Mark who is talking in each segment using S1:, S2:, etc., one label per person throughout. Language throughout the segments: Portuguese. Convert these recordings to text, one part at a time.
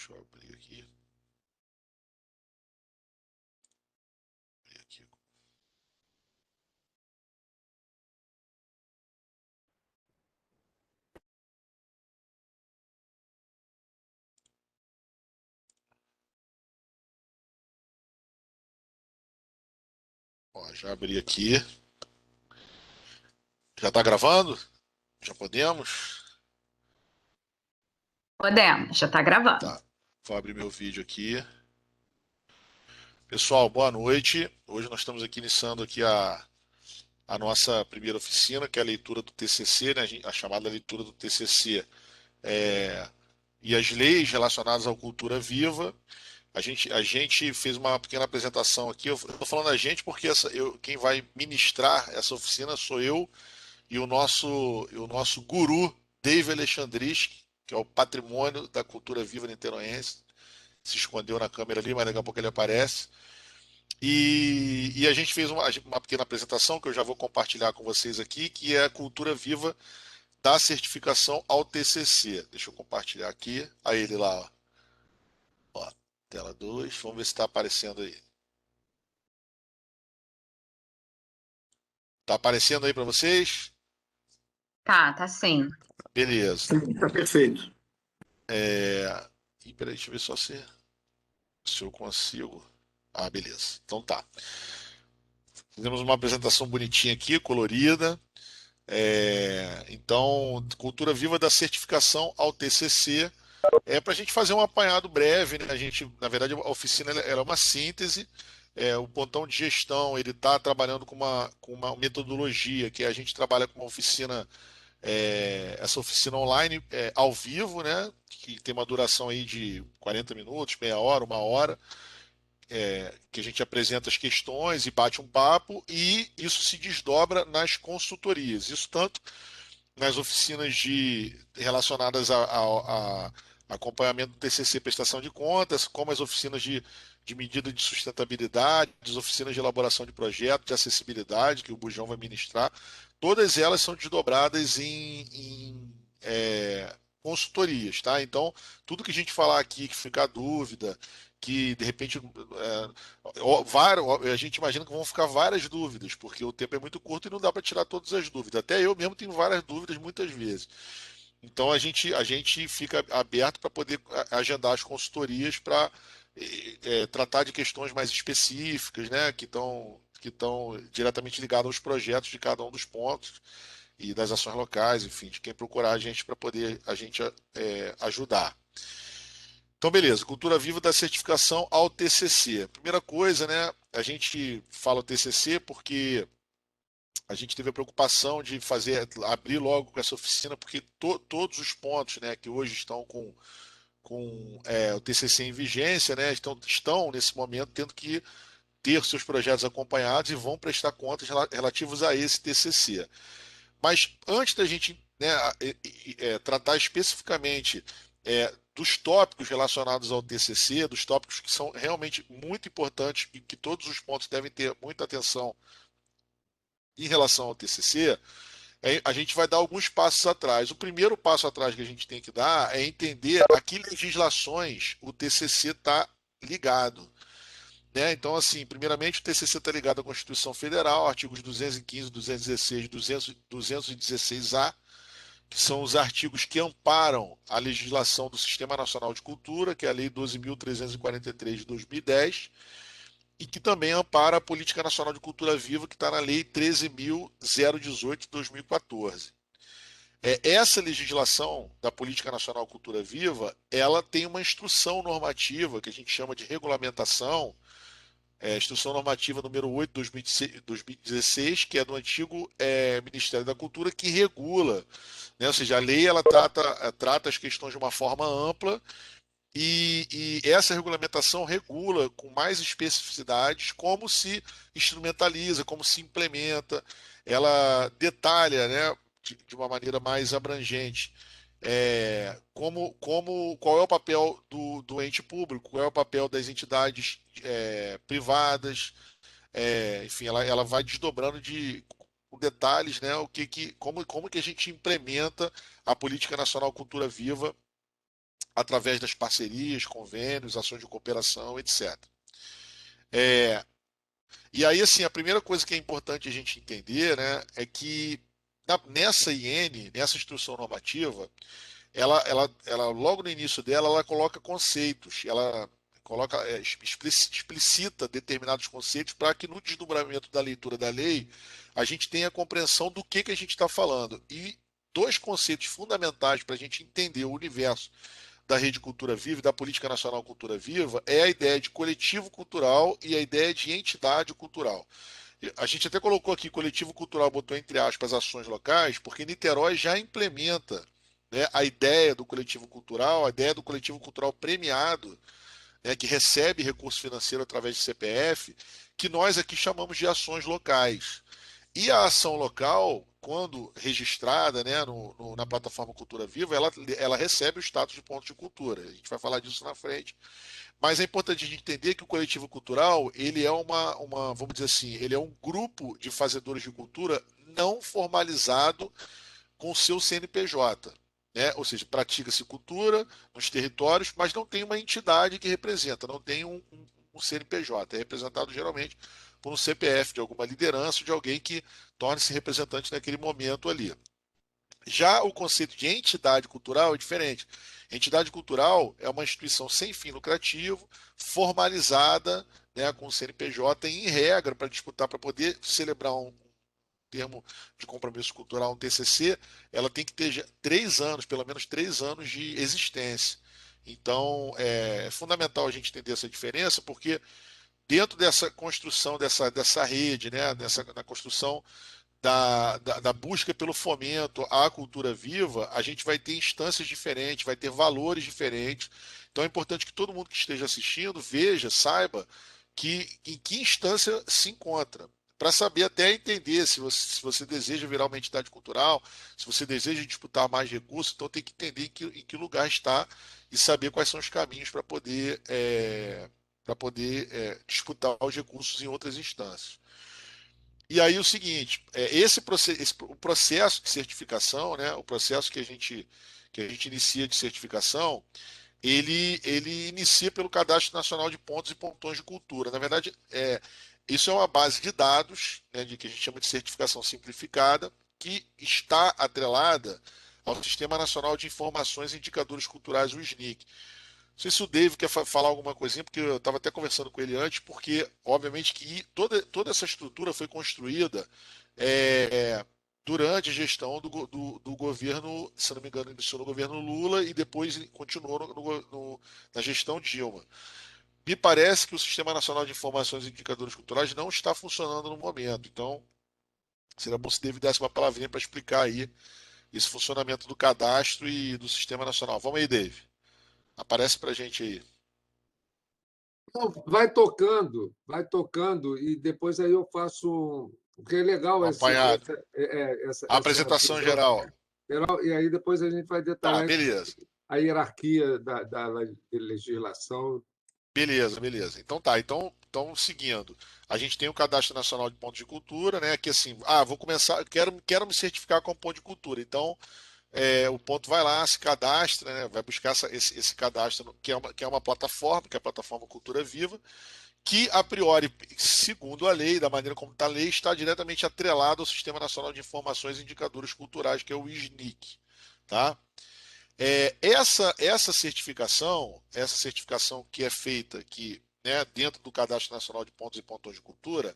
S1: Deixa eu abrir aqui. Abrir aqui. Ó, já abri aqui. Já tá gravando? Já podemos?
S2: Podemos, já está gravando.
S1: Tá. Vou abrir meu vídeo aqui. Pessoal, boa noite. Hoje nós estamos aqui iniciando aqui a nossa primeira oficina, que é a leitura do TCC, né? A chamada leitura do TCC. É, e as leis relacionadas à cultura viva. A gente fez uma pequena apresentação aqui. Eu estou falando a gente porque quem vai ministrar essa oficina sou eu e o nosso guru, Dave Alexandrich, que é o patrimônio da cultura viva niteroense. Se escondeu na câmera ali, mas daqui a pouco ele aparece. E a gente fez uma pequena apresentação que eu já vou compartilhar com vocês aqui, que é a cultura viva da certificação ao TCC. Deixa eu compartilhar aqui. Aí ele lá, ó. Ó, tela 2. Vamos ver se está aparecendo aí. Tá aparecendo aí para vocês?
S2: Tá sim.
S1: Beleza.
S3: Tá perfeito.
S1: Ih, peraí, deixa eu ver só se eu consigo. Ah, beleza. Então tá. Fizemos uma apresentação bonitinha aqui, colorida. Então, cultura viva da certificação ao TCC. É para a gente fazer um apanhado breve, né? A gente, na verdade, a oficina ela é uma síntese. O pontão de gestão ele está trabalhando com uma metodologia que a gente trabalha com uma oficina, essa oficina online ao vivo, né? Que tem uma duração aí de 40 minutos, meia hora, uma hora, que a gente apresenta as questões e bate um papo, e isso se desdobra nas consultorias. Isso tanto nas oficinas relacionadas a acompanhamento do TCC, prestação de contas, como as oficinas de medida de sustentabilidade, as oficinas de elaboração de projeto, de acessibilidade, que o Bujão vai ministrar. Todas elas são desdobradas em consultorias, tá? Então, tudo que a gente falar aqui, que ficar dúvida, que de repente a gente imagina que vão ficar várias dúvidas, porque o tempo é muito curto e não dá para tirar todas as dúvidas. Até eu mesmo tenho várias dúvidas muitas vezes. Então a gente fica aberto para poder agendar as consultorias para tratar de questões mais específicas, né, que estão diretamente ligadas aos projetos de cada um dos pontos e das ações locais, enfim, de quem procurar a gente para poder a gente ajudar. Então, beleza, cultura viva da certificação ao TCC. Primeira coisa, né? A gente fala o TCC porque a gente teve a preocupação de abrir logo com essa oficina, porque todos os pontos, né, que hoje estão com o TCC em vigência, né, estão nesse momento tendo que ter seus projetos acompanhados e vão prestar contas relativos a esse TCC. Mas antes da gente, né, tratar especificamente dos tópicos relacionados ao TCC, dos tópicos que são realmente muito importantes e que todos os pontos devem ter muita atenção em relação ao TCC, a gente vai dar alguns passos atrás. O primeiro passo atrás que a gente tem que dar é entender a que legislações o TCC está ligado. Né? Então, assim, primeiramente, o TCC está ligado à Constituição Federal, artigos 215, 216, 216-A, que são os artigos que amparam a legislação do Sistema Nacional de Cultura, que é a Lei 12.343 de 2010, e que também ampara a Política Nacional de Cultura Viva, que está na Lei 13.018 de 2014. Essa legislação da Política Nacional Cultura Viva, ela tem uma instrução normativa que a gente chama de regulamentação, instrução normativa número 8 de 2016, que é do antigo Ministério da Cultura, que regula, né? Ou seja, a lei ela trata as questões de uma forma ampla e essa regulamentação regula com mais especificidades como se instrumentaliza, como se implementa, ela detalha, né, de uma maneira mais abrangente, qual é o papel do ente público, qual é o papel das entidades privadas, enfim, ela vai desdobrando com detalhes, né, como que a gente implementa a Política Nacional Cultura Viva através das parcerias, convênios, ações de cooperação, etc. É, e aí, assim, a primeira coisa que é importante a gente entender, né, é que nessa IN, nessa instrução normativa, ela logo no início dela, ela coloca conceitos, ela coloca, explicita determinados conceitos para que no desdobramento da leitura da lei a gente tenha a compreensão do que a gente está falando. E dois conceitos fundamentais para a gente entender o universo da Rede Cultura Viva e da Política Nacional Cultura Viva é a ideia de coletivo cultural e a ideia de entidade cultural. A gente até colocou aqui coletivo cultural, botou entre aspas ações locais, porque Niterói já implementa, né, a ideia do coletivo cultural, a ideia do coletivo cultural premiado, né, que recebe recurso financeiro através de CPF, que nós aqui chamamos de ações locais. E a ação local, quando registrada, né, na plataforma Cultura Viva, ela recebe o status de ponto de cultura. A gente vai falar disso na frente. Mas é importante a gente entender que o coletivo cultural, ele é vamos dizer assim, ele é um grupo de fazedores de cultura não formalizado com o seu CNPJ. Né? Ou seja, pratica-se cultura nos territórios, mas não tem uma entidade que representa, não tem um CNPJ. É representado geralmente por um CPF de alguma liderança, de alguém que torne-se representante naquele momento ali. Já o conceito de entidade cultural é diferente. Entidade cultural é uma instituição sem fim lucrativo, formalizada, né, com o CNPJ em regra para disputar, para poder celebrar um termo de compromisso cultural, um TCC, ela tem que ter 3 anos, pelo menos 3 anos de existência. Então, é fundamental a gente entender essa diferença, porque dentro dessa construção dessa rede, né, na construção da busca pelo fomento à cultura viva, a gente vai ter instâncias diferentes, vai ter valores diferentes. Então é importante que todo mundo que esteja assistindo veja, saiba em que instância se encontra. Para saber até entender se você deseja virar uma entidade cultural, se você deseja disputar mais recursos, então tem que entender em que lugar está e saber quais são os caminhos para poder disputar os recursos em outras instâncias. E aí o seguinte, o processo de certificação, né, o processo que a gente inicia de certificação, ele inicia pelo Cadastro Nacional de Pontos e Pontões de Cultura. Na verdade, isso é uma base de dados, né, de que a gente chama de certificação simplificada, que está atrelada ao Sistema Nacional de Informações e Indicadores Culturais, o SNIC. Não sei se o Dave quer falar alguma coisinha, porque eu estava até conversando com ele antes, porque, obviamente, que toda essa estrutura foi construída é, durante a gestão do governo, se não me engano, iniciou no governo Lula e depois continuou na gestão Dilma. Me parece que o Sistema Nacional de Informações e Indicadores Culturais não está funcionando no momento. Então, seria bom se o Dave desse uma palavrinha para explicar aí esse funcionamento do cadastro e do Sistema Nacional. Vamos aí, Dave. Aparece para a gente aí.
S3: Não, vai tocando, e depois aí eu faço. Porque é
S1: Um
S3: legal
S1: apanhado. A
S3: essa
S1: apresentação
S3: visão
S1: geral.
S3: geral, e aí depois a gente vai
S1: Tá,
S3: detalhar
S1: beleza.
S3: a hierarquia da legislação.
S1: Beleza, beleza. Então tá, então seguindo. A gente tem o Cadastro Nacional de Pontos de Cultura, né? Que assim, vou começar, quero me certificar como ponto de cultura. Então, o ponto vai lá, se cadastra, né? Vai buscar esse cadastro, que é uma plataforma, que é a plataforma Cultura Viva, que a priori, segundo a lei, da maneira como está a lei, está diretamente atrelado ao Sistema Nacional de Informações e Indicadores Culturais, que é o SNIC, tá? Essa certificação que é feita aqui, né, dentro do Cadastro Nacional de Pontos e Pontões de Cultura,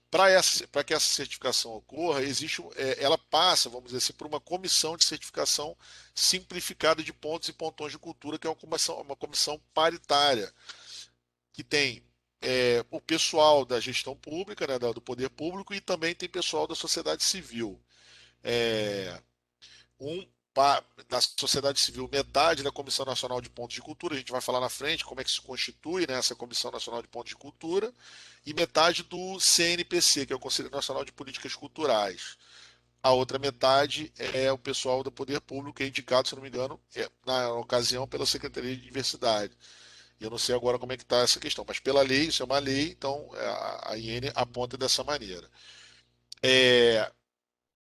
S1: para que essa certificação ocorra, ela passa, vamos dizer assim, por uma comissão de certificação simplificada de pontos e pontões de cultura, que é uma comissão paritária, que tem o pessoal da gestão pública, né, do poder público, e também tem pessoal da sociedade civil. É, um da sociedade civil, metade da Comissão Nacional de Pontos de Cultura, a gente vai falar na frente como é que se constitui, né, essa Comissão Nacional de Pontos de Cultura, e metade do CNPC, que é o Conselho Nacional de Políticas Culturais. A outra metade é o pessoal do poder público, que é indicado, se não me engano, na ocasião pela Secretaria de Diversidade. Eu não sei agora como é que está essa questão, mas pela lei, isso é uma lei, então a IN aponta dessa maneira.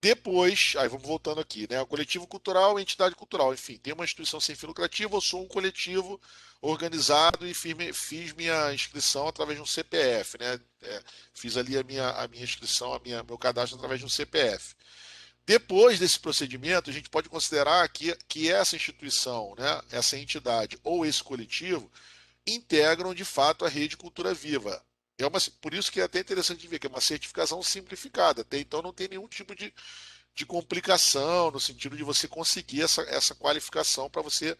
S1: Depois, aí vamos voltando aqui, né? O coletivo cultural, entidade cultural, enfim, tem uma instituição sem fim lucrativo, eu sou um coletivo organizado e fiz minha inscrição através de um CPF, né? Fiz ali a minha inscrição, meu cadastro através de um CPF. Depois desse procedimento, a gente pode considerar que essa instituição, né, essa entidade ou esse coletivo integram de fato a rede Cultura Viva. Por isso que é até interessante ver que é uma certificação simplificada. Até então não tem nenhum tipo de complicação no sentido de você conseguir essa qualificação para você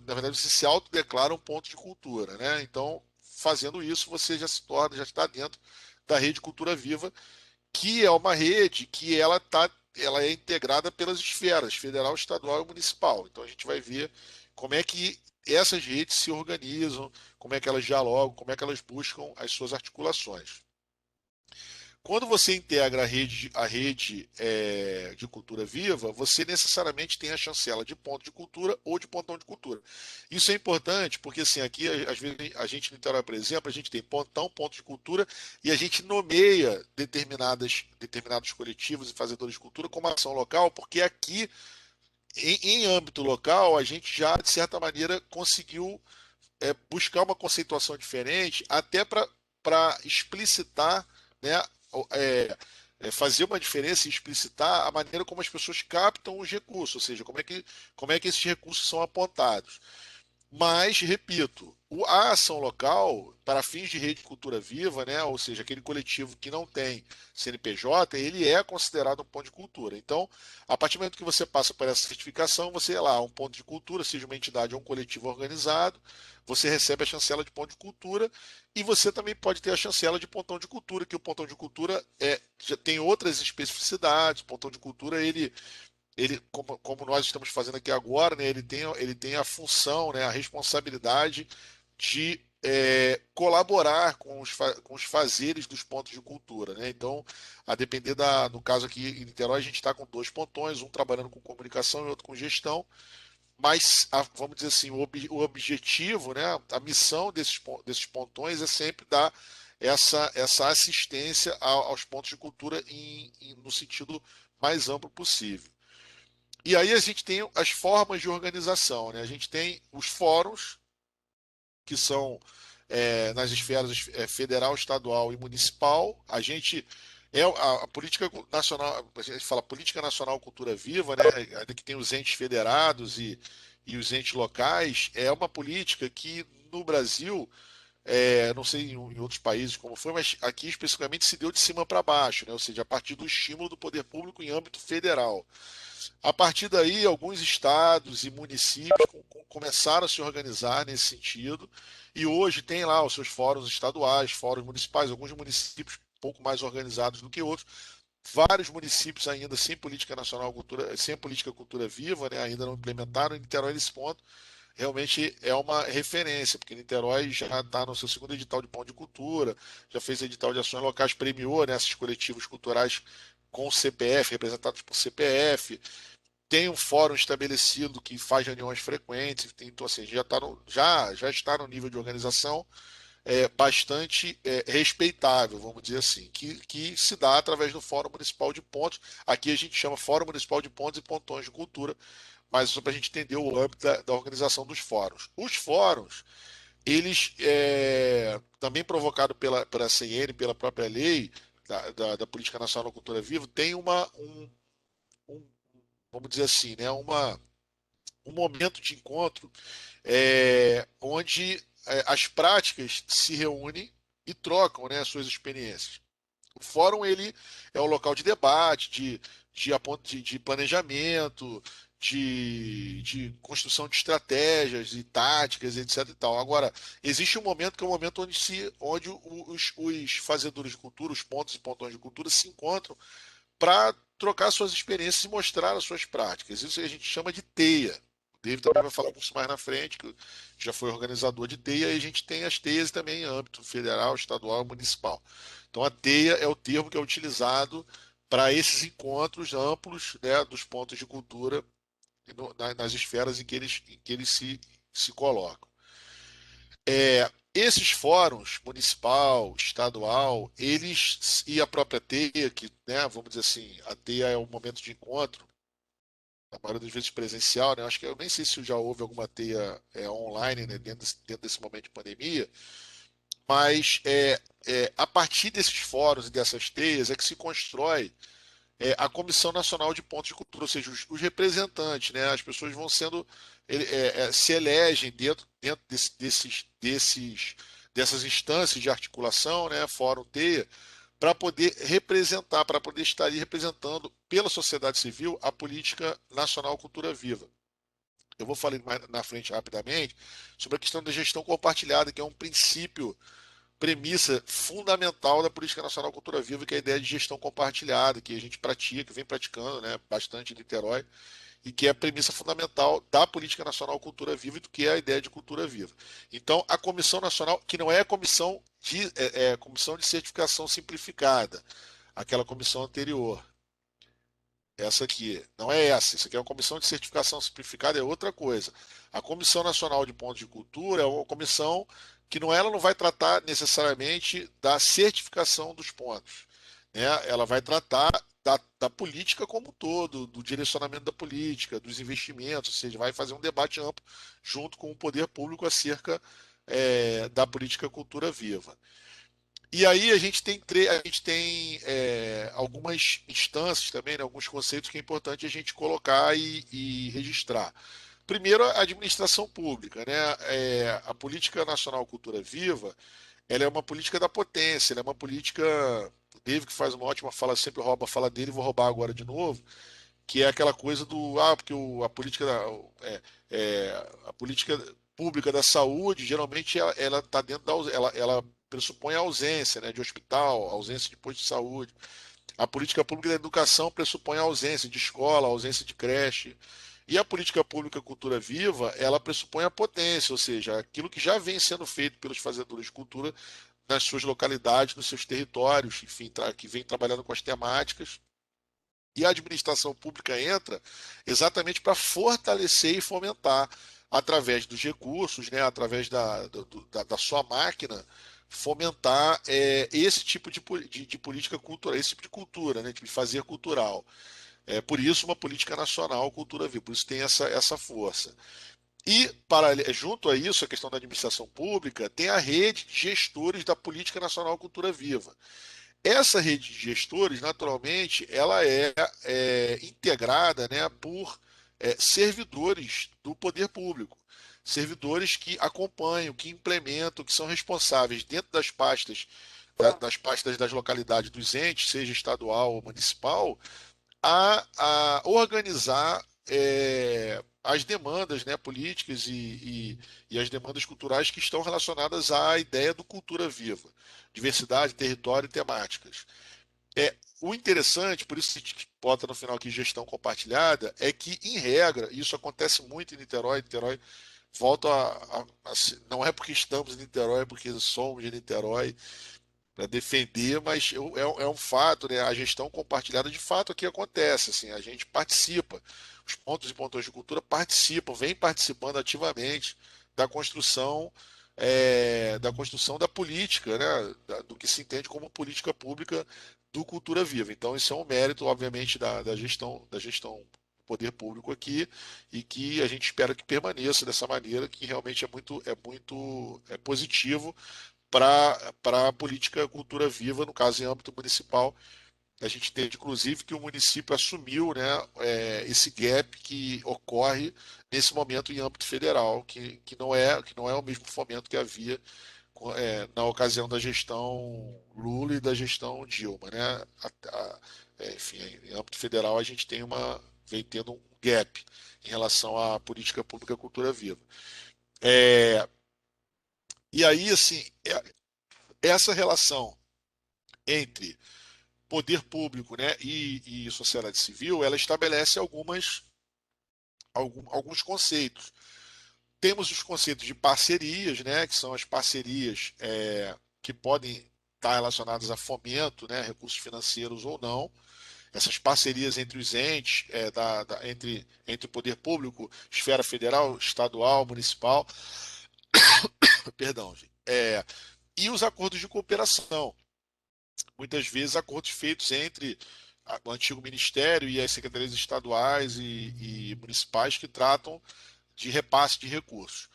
S1: na verdade você se autodeclara um ponto de cultura, né? Então, fazendo isso, você já se torna, já está dentro da rede Cultura Viva, que é uma rede que ela é integrada pelas esferas federal, estadual e municipal. Então a gente vai ver como é que essas redes se organizam, como é que elas dialogam, como é que elas buscam as suas articulações. Quando você integra a rede de cultura viva, você necessariamente tem a chancela de ponto de cultura ou de pontão de cultura. Isso é importante porque, assim, aqui, às vezes, a gente no Niterói, por exemplo, a gente tem pontão, ponto de cultura, e a gente nomeia determinados coletivos e fazedores de cultura como ação local, porque aqui, em âmbito local, a gente já, de certa maneira, conseguiu buscar uma conceituação diferente, até para explicitar, né, é, fazer uma diferença e explicitar a maneira como as pessoas captam os recursos, ou seja, como é que esses recursos são apontados. Mas, repito, a ação local, para fins de rede cultura viva, né, ou seja, aquele coletivo que não tem CNPJ, ele é considerado um ponto de cultura. Então, a partir do momento que você passa por essa certificação, você é lá um ponto de cultura, seja uma entidade ou um coletivo organizado, você recebe a chancela de ponto de cultura e você também pode ter a chancela de pontão de cultura, que o pontão de cultura já tem outras especificidades. O pontão de cultura, ele como nós estamos fazendo aqui agora, né, ele tem a função, né, a responsabilidade de colaborar com os fazeres dos pontos de cultura, né? Então, a depender no caso aqui em Niterói, a gente está com dois pontões, um trabalhando com comunicação e outro com gestão, mas vamos dizer assim, o objetivo, né, a missão desses pontões é sempre dar essa assistência aos pontos de cultura no sentido mais amplo possível. E aí a gente tem as formas de organização, né? A gente tem os fóruns, que são nas esferas federal, estadual e municipal. A política nacional, a gente fala política nacional cultura viva, né? Que tem os entes federados e os entes locais, é uma política que no Brasil, não sei em outros países como foi, mas aqui especificamente se deu de cima para baixo, né? Ou seja, a partir do estímulo do poder público em âmbito federal. A partir daí, alguns estados e municípios começaram a se organizar nesse sentido, e hoje tem lá os seus fóruns estaduais, fóruns municipais, alguns municípios um pouco mais organizados do que outros, vários municípios ainda sem política nacional cultura, sem política cultura viva, né, ainda não implementaram. Em Niterói, nesse ponto, realmente é uma referência, porque Niterói já está no seu segundo edital de Pão de Cultura, já fez edital de ações locais, premiou, né, esses coletivos culturais com CPF, representados por CPF, tem um fórum estabelecido que faz reuniões frequentes, então assim, já está no nível de organização bastante respeitável, vamos dizer assim, que se dá através do Fórum Municipal de Pontos. Aqui a gente chama Fórum Municipal de Pontos e Pontões de Cultura, mas só para a gente entender o âmbito da organização dos fóruns. Os fóruns, eles, também provocado pela CN, pela própria lei da Política Nacional da Cultura Viva, tem um vamos dizer assim, né, um momento de encontro onde as práticas se reúnem e trocam, né, as suas experiências. O fórum ele é o local de debate, de planejamento, de construção de estratégias e táticas, etc. E tal. Agora, existe um momento que é o momento onde os fazedores de cultura, os pontos e pontões de cultura se encontram para trocar suas experiências e mostrar as suas práticas. Isso a gente chama de teia. O David também vai falar isso mais na frente, que já foi organizador de teia, e a gente tem as teias também em âmbito federal, estadual e municipal. Então a teia é o termo que é utilizado para esses encontros amplos, né, dos pontos de cultura nas esferas em que eles se colocam. Esses fóruns, municipal, estadual, eles e a própria TEIA, que, né, vamos dizer assim, a TEIA é um momento de encontro, na maioria das vezes presencial, né? Acho que eu nem sei se já houve alguma TEIA online, né, dentro desse momento de pandemia, mas a partir desses fóruns e dessas TEIAs é que se constrói a Comissão Nacional de Pontos de Cultura, ou seja, os representantes, né? As pessoas vão sendo, se elegem dentro dessas instâncias de articulação, né? Fórum TEIA, para poder representar, para poder estar ali representando pela sociedade civil a política nacional Cultura Viva. Eu vou falar mais na frente rapidamente sobre a questão da gestão compartilhada, que é um princípio, premissa fundamental da Política Nacional Cultura Viva, que é a ideia de gestão compartilhada, que a gente pratica, que vem praticando, né, bastante em Niterói, e que é a premissa fundamental da Política Nacional Cultura Viva e do que é a ideia de cultura viva. Então, a Comissão Nacional, que não é a comissão de certificação simplificada, aquela comissão anterior, essa aqui, não é essa. Isso aqui é uma comissão de certificação simplificada, é outra coisa. A Comissão Nacional de Pontos de Cultura é uma comissão que ela não vai tratar necessariamente da certificação dos pontos, né? Ela vai tratar da política como um todo, do direcionamento da política, dos investimentos, ou seja, vai fazer um debate amplo junto com o poder público acerca da política cultura viva. E aí a gente tem algumas instâncias também, né, alguns conceitos que é importante a gente colocar e registrar. Primeiro, a administração pública, né? A Política Nacional Cultura Viva, ela é uma política da potência, ela é uma política. O David que faz uma ótima fala, sempre rouba a fala dele, vou roubar agora de novo, que é aquela coisa do porque a política pública da saúde geralmente ela está dentro ela pressupõe a ausência, né, de hospital, ausência de posto de saúde. A política pública da educação pressupõe a ausência de escola, a ausência de creche. E a política pública cultura viva, ela pressupõe a potência, ou seja, aquilo que já vem sendo feito pelos fazedores de cultura nas suas localidades, nos seus territórios, enfim, que vem trabalhando com as temáticas. E a administração pública entra exatamente para fortalecer e fomentar, através dos recursos, né, através da sua máquina, fomentar esse tipo de política cultural, esse tipo de cultura, né, de fazer cultural. Por isso, uma política nacional cultura viva, por isso tem essa força. E, junto a isso, a questão da administração pública, tem a rede de gestores da Política Nacional Cultura Viva. Essa rede de gestores, naturalmente, ela é integrada, né, por servidores do poder público, servidores que acompanham, que implementam, que são responsáveis dentro das pastas das localidades dos entes, seja estadual ou municipal, a organizar as demandas, né, políticas e as demandas culturais que estão relacionadas à ideia do cultura viva, diversidade, território e temáticas. O interessante, por isso que bota no final aqui gestão compartilhada, é que, em regra, isso acontece muito em Niterói. Niterói volta não é porque estamos em Niterói, é porque somos de Niterói para defender, mas é um fato, né? A gestão compartilhada de fato aqui acontece, assim, a gente participa, os pontos e pontões de cultura participam, vem participando ativamente da construção da política, né? Do que se entende como política pública do Cultura Viva. Então, isso é um mérito, obviamente, da gestão do poder público aqui e que a gente espera que permaneça dessa maneira, que realmente é muito positivo para a política cultura viva, no caso em âmbito municipal. A gente entende, inclusive, que o município assumiu, né, esse gap que ocorre nesse momento em âmbito federal, que não é o mesmo fomento que havia na ocasião da gestão Lula e da gestão Dilma, né? Enfim, em âmbito federal a gente vem tendo um gap em relação à política pública cultura viva. É, e aí, assim, essa relação entre poder público, né, e sociedade civil, ela estabelece alguns conceitos. Temos os conceitos de parcerias, né, que são as parcerias que podem estar relacionadas a fomento, né, recursos financeiros ou não. Essas parcerias entre os entes, entre o poder público, esfera federal, estadual, municipal, perdão, gente. E os acordos de cooperação. Muitas vezes acordos feitos entre o antigo ministério e as secretarias estaduais e municipais que tratam de repasse de recursos.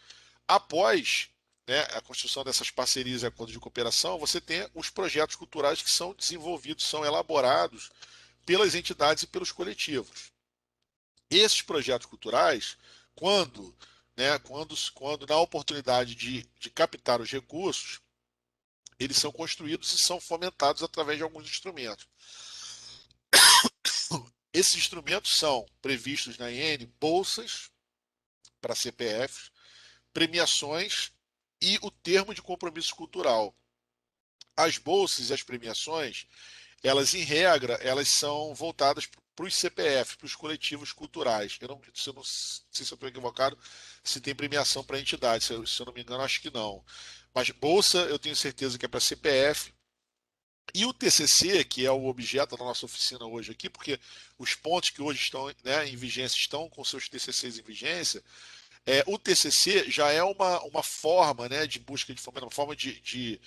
S1: Após, né, a construção dessas parcerias e acordos de cooperação, você tem os projetos culturais que são desenvolvidos, são elaborados pelas entidades e pelos coletivos. Esses projetos culturais, quando, quando na oportunidade de captar os recursos, eles são construídos e são fomentados através de alguns instrumentos. Esses instrumentos são previstos na IN bolsas para CPFs, premiações e o termo de compromisso cultural. As bolsas e as premiações, elas em regra, elas são voltadas para os CPF, para os coletivos culturais. Eu não sei se eu estou equivocado, se tem premiação para entidade, se eu não me engano, acho que não. Mas bolsa, eu tenho certeza que é para CPF. E o TCC, que é o objeto da nossa oficina hoje aqui, porque os pontos que hoje estão, né, em vigência estão com seus TCCs em vigência, o TCC já é uma forma, né, de busca de fomento, uma forma de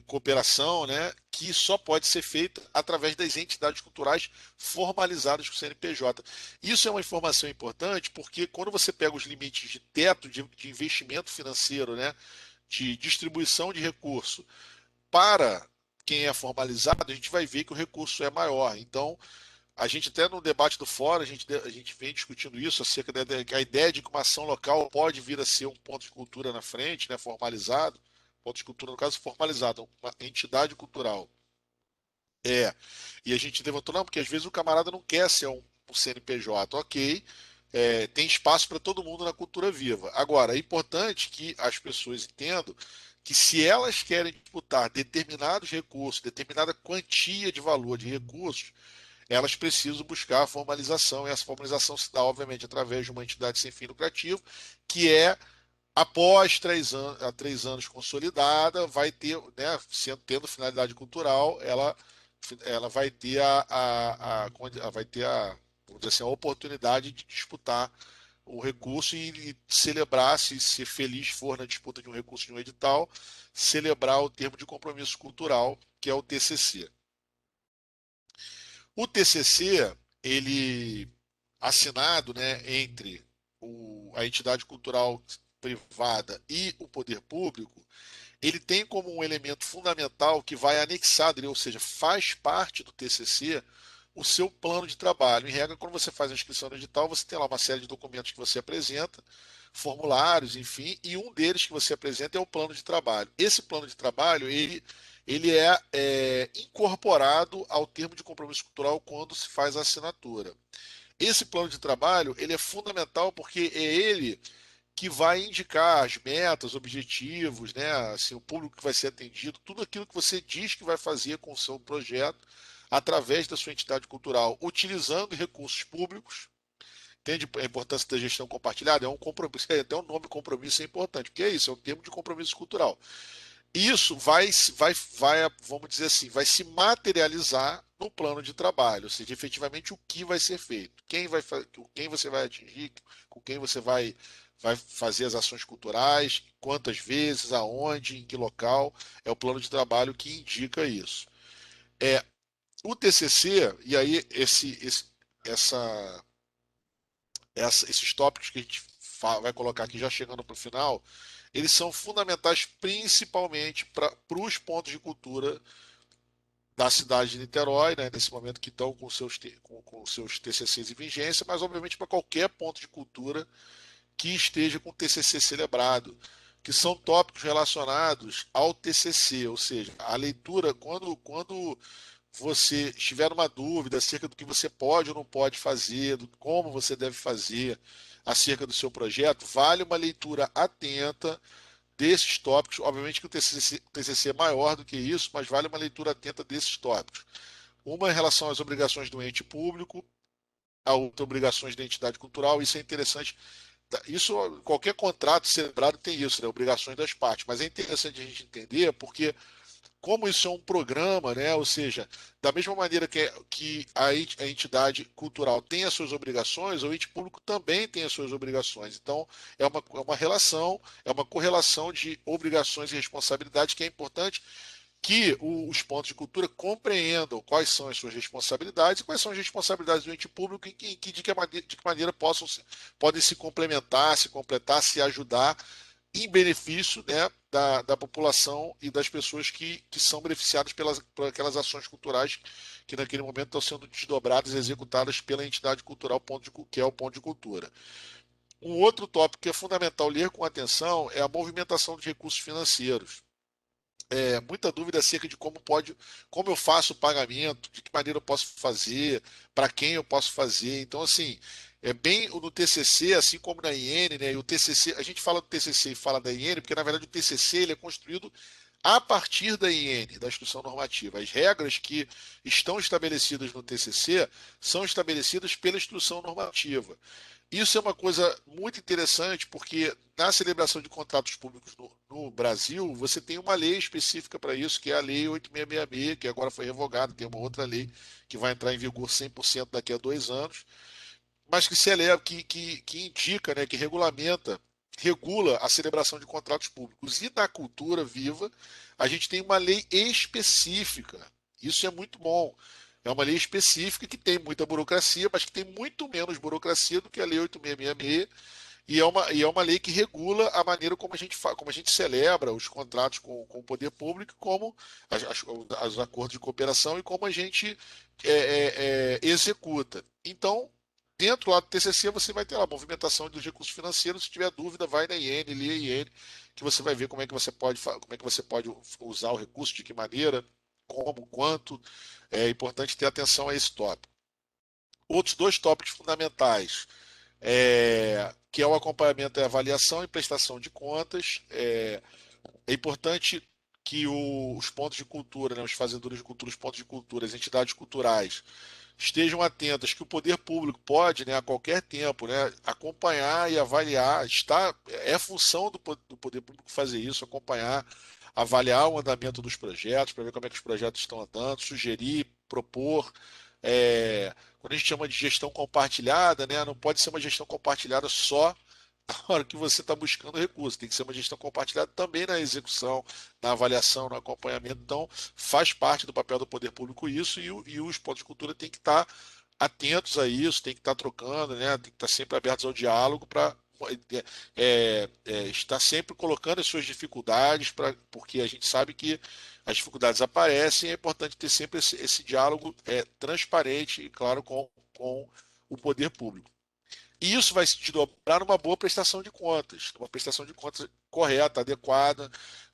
S1: cooperação, né, que só pode ser feita através das entidades culturais formalizadas com o CNPJ. Isso é uma informação importante porque quando você pega os limites de teto de investimento financeiro, né, de distribuição de recurso para quem é formalizado, a gente vai ver que o recurso é maior. Então, a gente até no debate do fórum, a gente vem discutindo isso, acerca da ideia de que uma ação local pode vir a ser um ponto de cultura na frente, né, formalizado, ponto de cultura, no caso, formalizado, uma entidade cultural. E a gente levantou, não, porque às vezes o camarada não quer ser um CNPJ, ok, tem espaço para todo mundo na cultura viva. Agora, é importante que as pessoas entendam que se elas querem disputar determinados recursos, determinada quantia de valor de recursos, elas precisam buscar a formalização, e essa formalização se dá, obviamente, através de uma entidade sem fim lucrativo, que após 3 anos consolidada, vai ter, né, tendo finalidade cultural, ela vai ter vai ter vamos dizer assim, a oportunidade de disputar o recurso e celebrar, se feliz for na disputa de um recurso de um edital, celebrar o termo de compromisso cultural, que é o TCC. O TCC, ele assinado, né, entre a entidade cultural privada e o poder público, ele tem como um elemento fundamental que vai anexado, ou seja, faz parte do TCC, o seu plano de trabalho. Em regra, quando você faz a inscrição no edital, você tem lá uma série de documentos que você apresenta, formulários, enfim, e um deles que você apresenta é o plano de trabalho. Esse plano de trabalho, ele é incorporado ao termo de compromisso cultural quando se faz a assinatura. Esse plano de trabalho, ele é fundamental porque é ele que vai indicar as metas, objetivos, né, assim, o público que vai ser atendido, tudo aquilo que você diz que vai fazer com o seu projeto através da sua entidade cultural, utilizando recursos públicos. Entende a importância da gestão compartilhada? É um compromisso, até o nome compromisso é importante, porque é isso, é um termo de compromisso cultural. Isso vamos dizer assim, vai se materializar no plano de trabalho, ou seja, efetivamente o que vai ser feito, quem você vai atingir, com quem você vai fazer as ações culturais, quantas vezes, aonde, em que local, é o plano de trabalho que indica isso. O TCC, e aí essa, esses tópicos que a gente vai colocar aqui já chegando para o final, eles são fundamentais principalmente para os pontos de cultura da cidade de Niterói, né, nesse momento que estão com seus TCCs em vigência, mas obviamente para qualquer ponto de cultura que esteja com o TCC celebrado, que são tópicos relacionados ao TCC, ou seja, a leitura, quando você tiver uma dúvida acerca do que você pode ou não pode fazer, do como você deve fazer acerca do seu projeto, vale uma leitura atenta desses tópicos. Obviamente que o TCC é maior do que isso, mas vale uma leitura atenta desses tópicos. Uma em relação às obrigações do ente público, a outra obrigações da entidade cultural. Isso é interessante. Isso, qualquer contrato celebrado tem isso, né? Obrigações das partes. Mas é interessante a gente entender porque como isso é um programa, né? Ou seja, da mesma maneira que a entidade cultural tem as suas obrigações, o ente público também tem as suas obrigações. Então, é uma relação, é uma correlação de obrigações e responsabilidades que é importante que os pontos de cultura compreendam quais são as suas responsabilidades e quais são as responsabilidades do ente público e de que maneira podem se complementar, se completar, se ajudar em benefício, né, da população e das pessoas que são beneficiadas por aquelas ações culturais que naquele momento estão sendo desdobradas e executadas pela entidade cultural que é o ponto de cultura. Um outro tópico que é fundamental ler com atenção é a movimentação de recursos financeiros. Muita dúvida acerca de como eu faço o pagamento, de que maneira eu posso fazer, para quem eu posso fazer. Então, assim, é bem no TCC, assim como na IN, né? E o TCC, a gente fala do TCC e fala da IN, porque na verdade o TCC ele é construído a partir da IN, da Instrução Normativa. As regras que estão estabelecidas no TCC são estabelecidas pela Instrução Normativa. Isso é uma coisa muito interessante, porque na celebração de contratos públicos no Brasil, você tem uma lei específica para isso, que é a Lei 8666, que agora foi revogada, tem uma outra lei que vai entrar em vigor 100% daqui a 2 anos, mas que celebra, que indica, né, que regula a celebração de contratos públicos. E na cultura viva, a gente tem uma lei específica. Isso é muito bom. É uma lei específica que tem muita burocracia, mas que tem muito menos burocracia do que a Lei 8666. E é uma lei que regula a maneira como a gente celebra os contratos com o poder público, como os acordos de cooperação e como a gente executa. Então, dentro lá do TCC, você vai ter lá a movimentação dos recursos financeiros. Se tiver dúvida, vai na IN, lê a IN, que você vai ver como é que você pode usar o recurso, de que maneira, como, quanto. É importante ter atenção a esse tópico. Outros dois tópicos fundamentais, que é o acompanhamento e avaliação e prestação de contas. É importante que os pontos de cultura, né, os fazedores de cultura, os pontos de cultura, as entidades culturais, estejam atentas que o poder público pode, né, a qualquer tempo, né, acompanhar e avaliar. É função do poder público fazer isso, acompanhar, avaliar o andamento dos projetos, para ver como é que os projetos estão andando, sugerir, propor. Quando a gente chama de gestão compartilhada, né, não pode ser uma gestão compartilhada só na hora que você está buscando recurso. Tem que ser uma gestão compartilhada também na execução, na avaliação, no acompanhamento. Então, faz parte do papel do poder público isso, e os pontos de cultura têm que estar atentos a isso, têm que estar trocando, né? Tem que estar sempre abertos ao diálogo para estar sempre colocando as suas dificuldades, porque a gente sabe que as dificuldades aparecem e é importante ter sempre esse diálogo transparente e claro com o poder público. E isso vai se desdobrar numa boa prestação de contas, uma prestação de contas correta, adequada,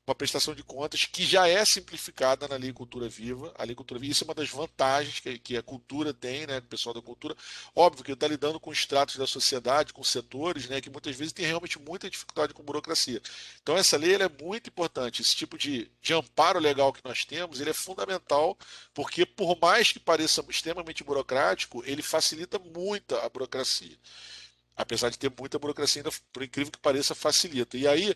S1: uma prestação de contas que já é simplificada na Lei Cultura Viva. A Lei Cultura Viva, isso é uma das vantagens que a cultura tem, né, o pessoal da cultura. Óbvio que está lidando com estratos da sociedade, com setores, né, que muitas vezes tem realmente muita dificuldade com burocracia. Então essa lei ela é muito importante. Esse tipo de amparo legal que nós temos, ele é fundamental, porque por mais que pareça extremamente burocrático, ele facilita muito a burocracia. Apesar de ter muita burocracia, ainda, por incrível que pareça, facilita. E aí,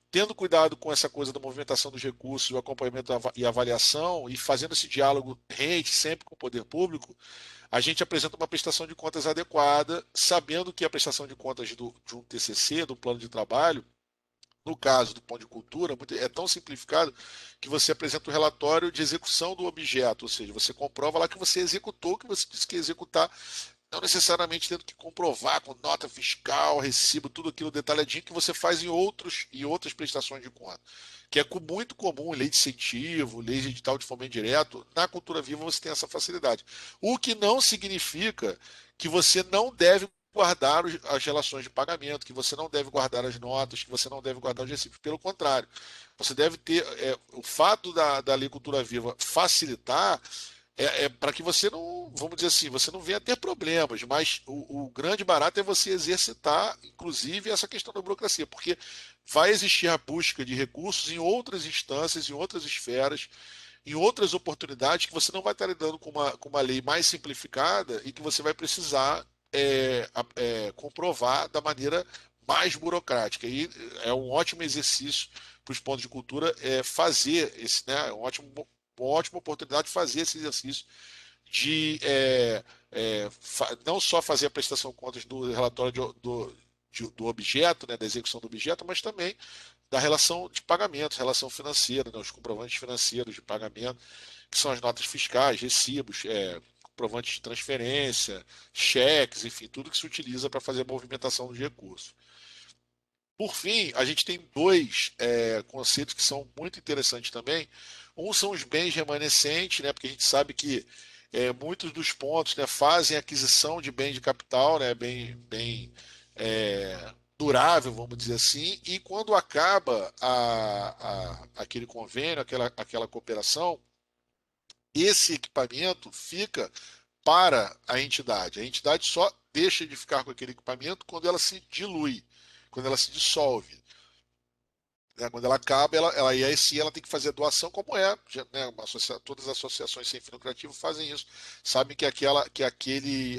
S1: tendo cuidado com essa coisa da movimentação dos recursos, o acompanhamento e avaliação, e fazendo esse diálogo rente sempre com o poder público, a gente apresenta uma prestação de contas adequada, sabendo que a prestação de contas de um TCC, do plano de trabalho, no caso do Pão de Cultura, é tão simplificado que você apresenta o relatório de execução do objeto, ou seja, você comprova lá que você executou o que você disse que ia executar, não necessariamente tendo que comprovar com nota fiscal, recibo, tudo aquilo detalhadinho que você faz em outras prestações de conta. Que é muito comum em lei de incentivo, lei de edital de fomento direto. Na cultura viva você tem essa facilidade. O que não significa que você não deve guardar as relações de pagamento, que você não deve guardar as notas, que você não deve guardar os recibos. Pelo contrário, você deve ter o fato da Lei Cultura Viva facilitar para que você não, vamos dizer assim, você não venha a ter problemas, mas o grande barato é você exercitar, inclusive, essa questão da burocracia, porque vai existir a busca de recursos em outras instâncias, em outras esferas, em outras oportunidades que você não vai estar lidando com uma lei mais simplificada e que você vai precisar comprovar da maneira mais burocrática. E é um ótimo exercício os pontos de cultura fazer esse, né, uma ótima oportunidade de fazer esse exercício de não só fazer a prestação de contas do relatório do objeto, né, da execução do objeto, mas também da relação de pagamentos, relação financeira, né, os comprovantes financeiros de pagamento, que são as notas fiscais, recibos, comprovantes de transferência, cheques, enfim, tudo que se utiliza para fazer a movimentação dos recursos. Por fim, a gente tem dois conceitos que são muito interessantes também. Um são os bens remanescentes, né, porque a gente sabe que muitos dos pontos, né, fazem aquisição de bens de capital, né, bem durável, vamos dizer assim, e quando acaba aquele convênio, aquela cooperação, esse equipamento fica para a entidade. A entidade só deixa de ficar com aquele equipamento quando ela se dilui, quando ela se dissolve. Né? Quando ela acaba, e aí sim ela tem que fazer doação, como né, todas as associações sem fim lucrativo fazem isso. Sabem que aquele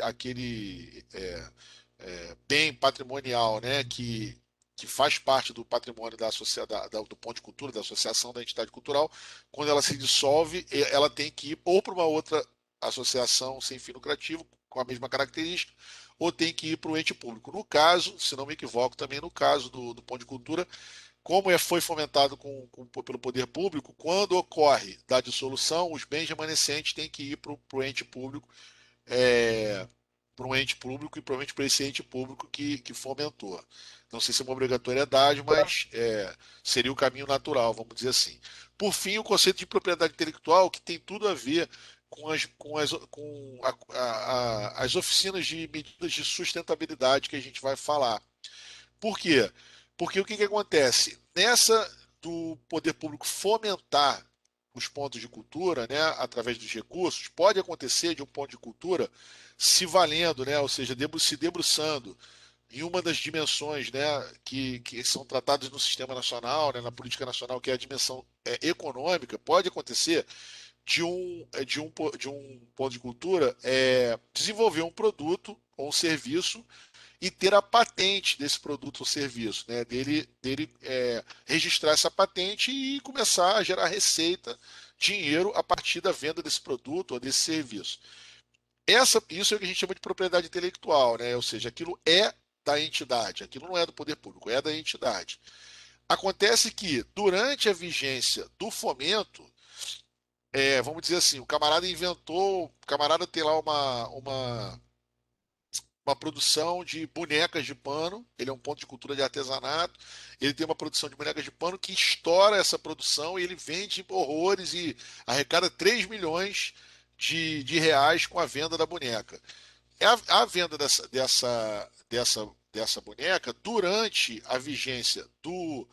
S1: bem patrimonial, né, que faz parte do patrimônio da sociedade, do ponto de cultura, da associação da entidade cultural, quando ela se dissolve, ela tem que ir ou para uma outra associação sem fim lucrativo, com a mesma característica, ou tem que ir para o ente público. No caso, se não me equivoco, também no caso do ponto de cultura, como foi fomentado pelo poder público, quando ocorre da dissolução, os bens remanescentes têm que ir para o ente público, para um ente público e provavelmente para esse ente público que fomentou. Não sei se é uma obrigatoriedade, mas seria o caminho natural, vamos dizer assim. Por fim, o conceito de propriedade intelectual, que tem tudo a ver com as oficinas de medidas de sustentabilidade que a gente vai falar. Por quê? Porque o que acontece? Nessa do poder público fomentar os pontos de cultura, né, através dos recursos, pode acontecer de um ponto de cultura se valendo, né, ou seja, se debruçando em uma das dimensões, né, que são tratadas no sistema nacional, né, na política nacional, que é a dimensão econômica, pode acontecer de um ponto de cultura desenvolver um produto ou um serviço e ter a patente desse produto ou serviço, né? Dele registrar essa patente e começar a gerar receita, dinheiro a partir da venda desse produto ou desse serviço. Isso é o que a gente chama de propriedade intelectual, né? Ou seja, aquilo é da entidade, aquilo não é do poder público, é da entidade. Acontece que, durante a vigência do fomento, vamos dizer assim, o camarada tem lá uma produção de bonecas de pano. Ele é um ponto de cultura de artesanato. Ele tem uma produção de bonecas de pano que estoura essa produção e ele vende horrores e arrecada 3 milhões de reais com a venda da boneca. A venda dessa boneca, durante a vigência do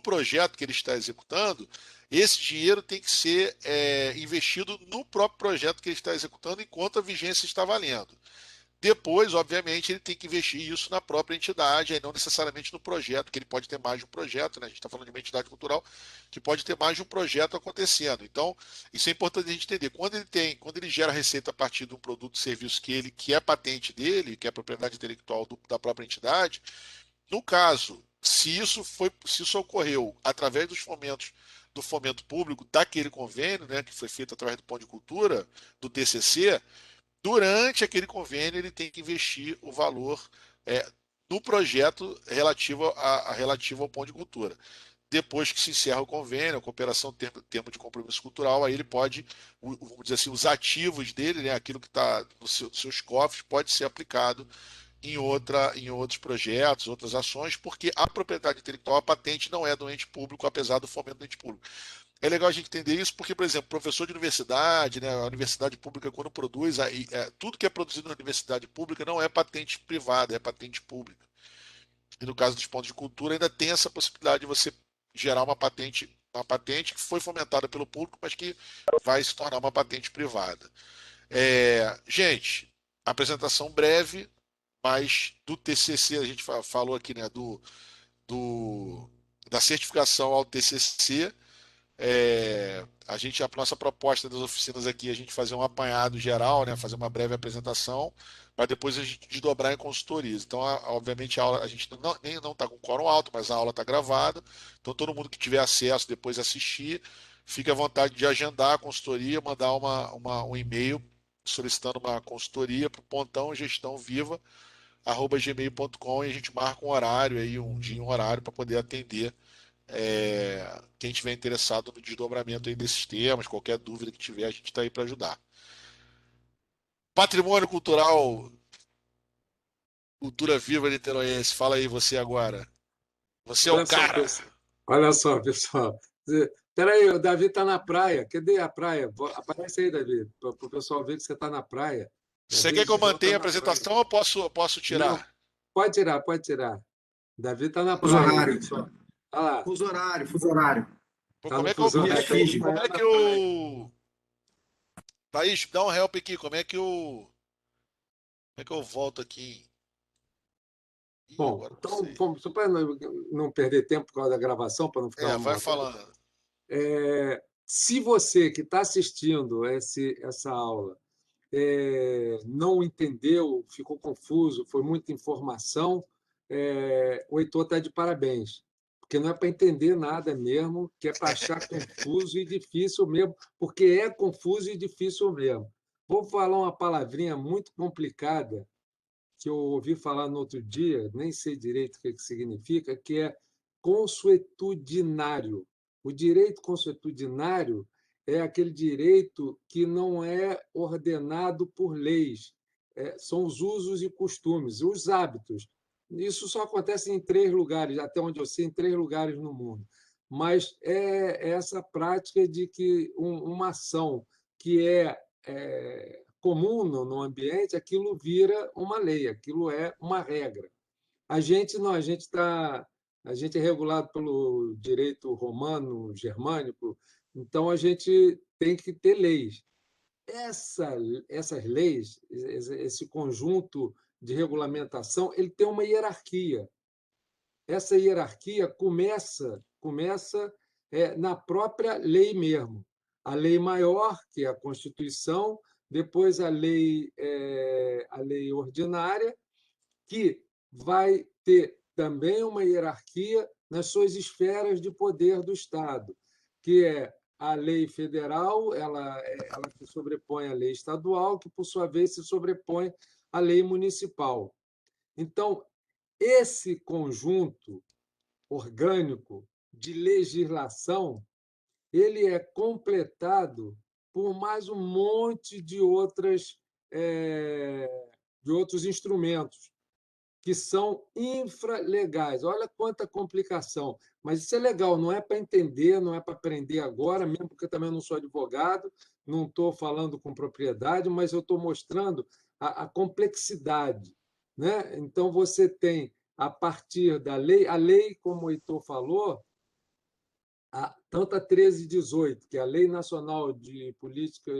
S1: projeto que ele está executando, esse dinheiro tem que ser investido no próprio projeto que ele está executando enquanto a vigência está valendo. Depois, obviamente, ele tem que investir isso na própria entidade, e não necessariamente no projeto, que ele pode ter mais de um projeto, né? A gente está falando de uma entidade cultural que pode ter mais de um projeto acontecendo. Então, isso é importante a gente entender. Quando ele gera receita a partir de um produto ou serviço que é patente dele, que é propriedade intelectual da própria entidade, no caso, se isso ocorreu através do fomento público daquele convênio, né, que foi feito através do Pão de Cultura, do TCC, durante aquele convênio, ele tem que investir o valor no projeto relativo ao Pão de Cultura. Depois que se encerra o convênio, a cooperação termo de compromisso cultural, aí ele pode, vamos dizer assim, os ativos dele, né, aquilo que está nos seus cofres, pode ser aplicado em outros projetos, outras ações, porque a propriedade intelectual, a patente, não é do ente público, apesar do fomento do ente público. É legal a gente entender isso porque, por exemplo, professor de universidade, né, a universidade pública, quando produz, tudo que é produzido na universidade pública não é patente privada, é patente pública. E no caso dos pontos de cultura, ainda tem essa possibilidade de você gerar uma patente que foi fomentada pelo público, mas que vai se tornar uma patente privada. Gente, apresentação breve, mas do TCC, a gente falou aqui, né, da certificação ao TCC. A nossa proposta das oficinas aqui é a gente fazer um apanhado geral, né, fazer uma breve apresentação, para depois a gente desdobrar em consultorias. Então, obviamente, a aula, a gente não está com quórum alto, mas a aula está gravada. Então, todo mundo que tiver acesso depois assistir, fique à vontade de agendar a consultoria, mandar um e-mail solicitando uma consultoria para o Pontão Gestão Viva @gmail.com e a gente marca um horário aí, um dia, um horário para poder atender quem tiver interessado no desdobramento aí desses temas, qualquer dúvida que tiver, a gente está aí para ajudar. Patrimônio cultural, cultura viva niteroense, fala aí você agora. Você é o
S3: Olha só,
S1: cara.
S3: pessoal. Olha só, pessoal. Espera aí, o Davi está na praia. Cadê a praia? Aparece aí, Davi, para o pessoal ver que você está na praia.
S1: Você
S3: Davi
S1: quer que eu
S3: Gibão está
S1: mantenha a
S3: na praia.
S1: apresentação ou posso
S3: Não,
S1: tirar?
S3: pode tirar, pode tirar. Davi está na
S4: Fuso
S3: praia aí,
S4: horário.
S3: pessoal. Olha lá,
S4: Fuso horário, fuso horário.
S1: Pô,
S3: está
S1: como
S3: no
S1: é que eu,
S3: fuso
S1: como é
S3: horário,
S1: que
S3: está
S1: eu,
S3: de
S4: Fiz.
S1: como
S3: manhã
S1: é
S3: na
S1: que
S3: praia.
S1: eu, Thaís, dá um help aqui, como é que eu volto aqui? Ih,
S3: Bom,
S1: agora não
S3: então,
S1: sei.
S3: só para não perder tempo por causa da gravação, para não ficar
S1: Vai
S3: uma coisa.
S1: falando.
S3: Se você que está assistindo essa aula não entendeu, ficou confuso, foi muita informação, o Heitor está de parabéns, porque não é para entender nada mesmo, que é para achar confuso e difícil mesmo, porque é confuso e difícil mesmo. Vou falar uma palavrinha muito complicada que eu ouvi falar no outro dia, nem sei direito o que significa, que é consuetudinário. O direito consuetudinário é aquele direito que não é ordenado por leis, são os usos e costumes, os hábitos. Isso só acontece em 3 lugares, até onde eu sei, em 3 lugares no mundo. Mas é essa prática de que uma ação que é comum no ambiente, aquilo vira uma lei, aquilo é uma regra. A gente não, a gente é regulado pelo direito romano, germânico, então a gente tem que ter leis. Essa, essas leis, esse conjunto de regulamentação, ele tem uma hierarquia. Essa hierarquia começa na própria lei mesmo. A lei maior, que é a Constituição, depois a lei ordinária, que vai ter também uma hierarquia nas suas esferas de poder do Estado, que é a lei federal, ela se sobrepõe à lei estadual, que, por sua vez, se sobrepõe à lei municipal. Então, esse conjunto orgânico de legislação, ele é completado por mais um monte de outros instrumentos que são infralegais. Olha quanta complicação. Mas isso é legal, não é para entender, não é para aprender agora, mesmo porque eu também não sou advogado, não estou falando com propriedade, mas eu estou mostrando a complexidade. Né? Então, você tem, a partir da lei, a lei, como o Heitor falou, tanto a 1318, que é a Lei Nacional de Política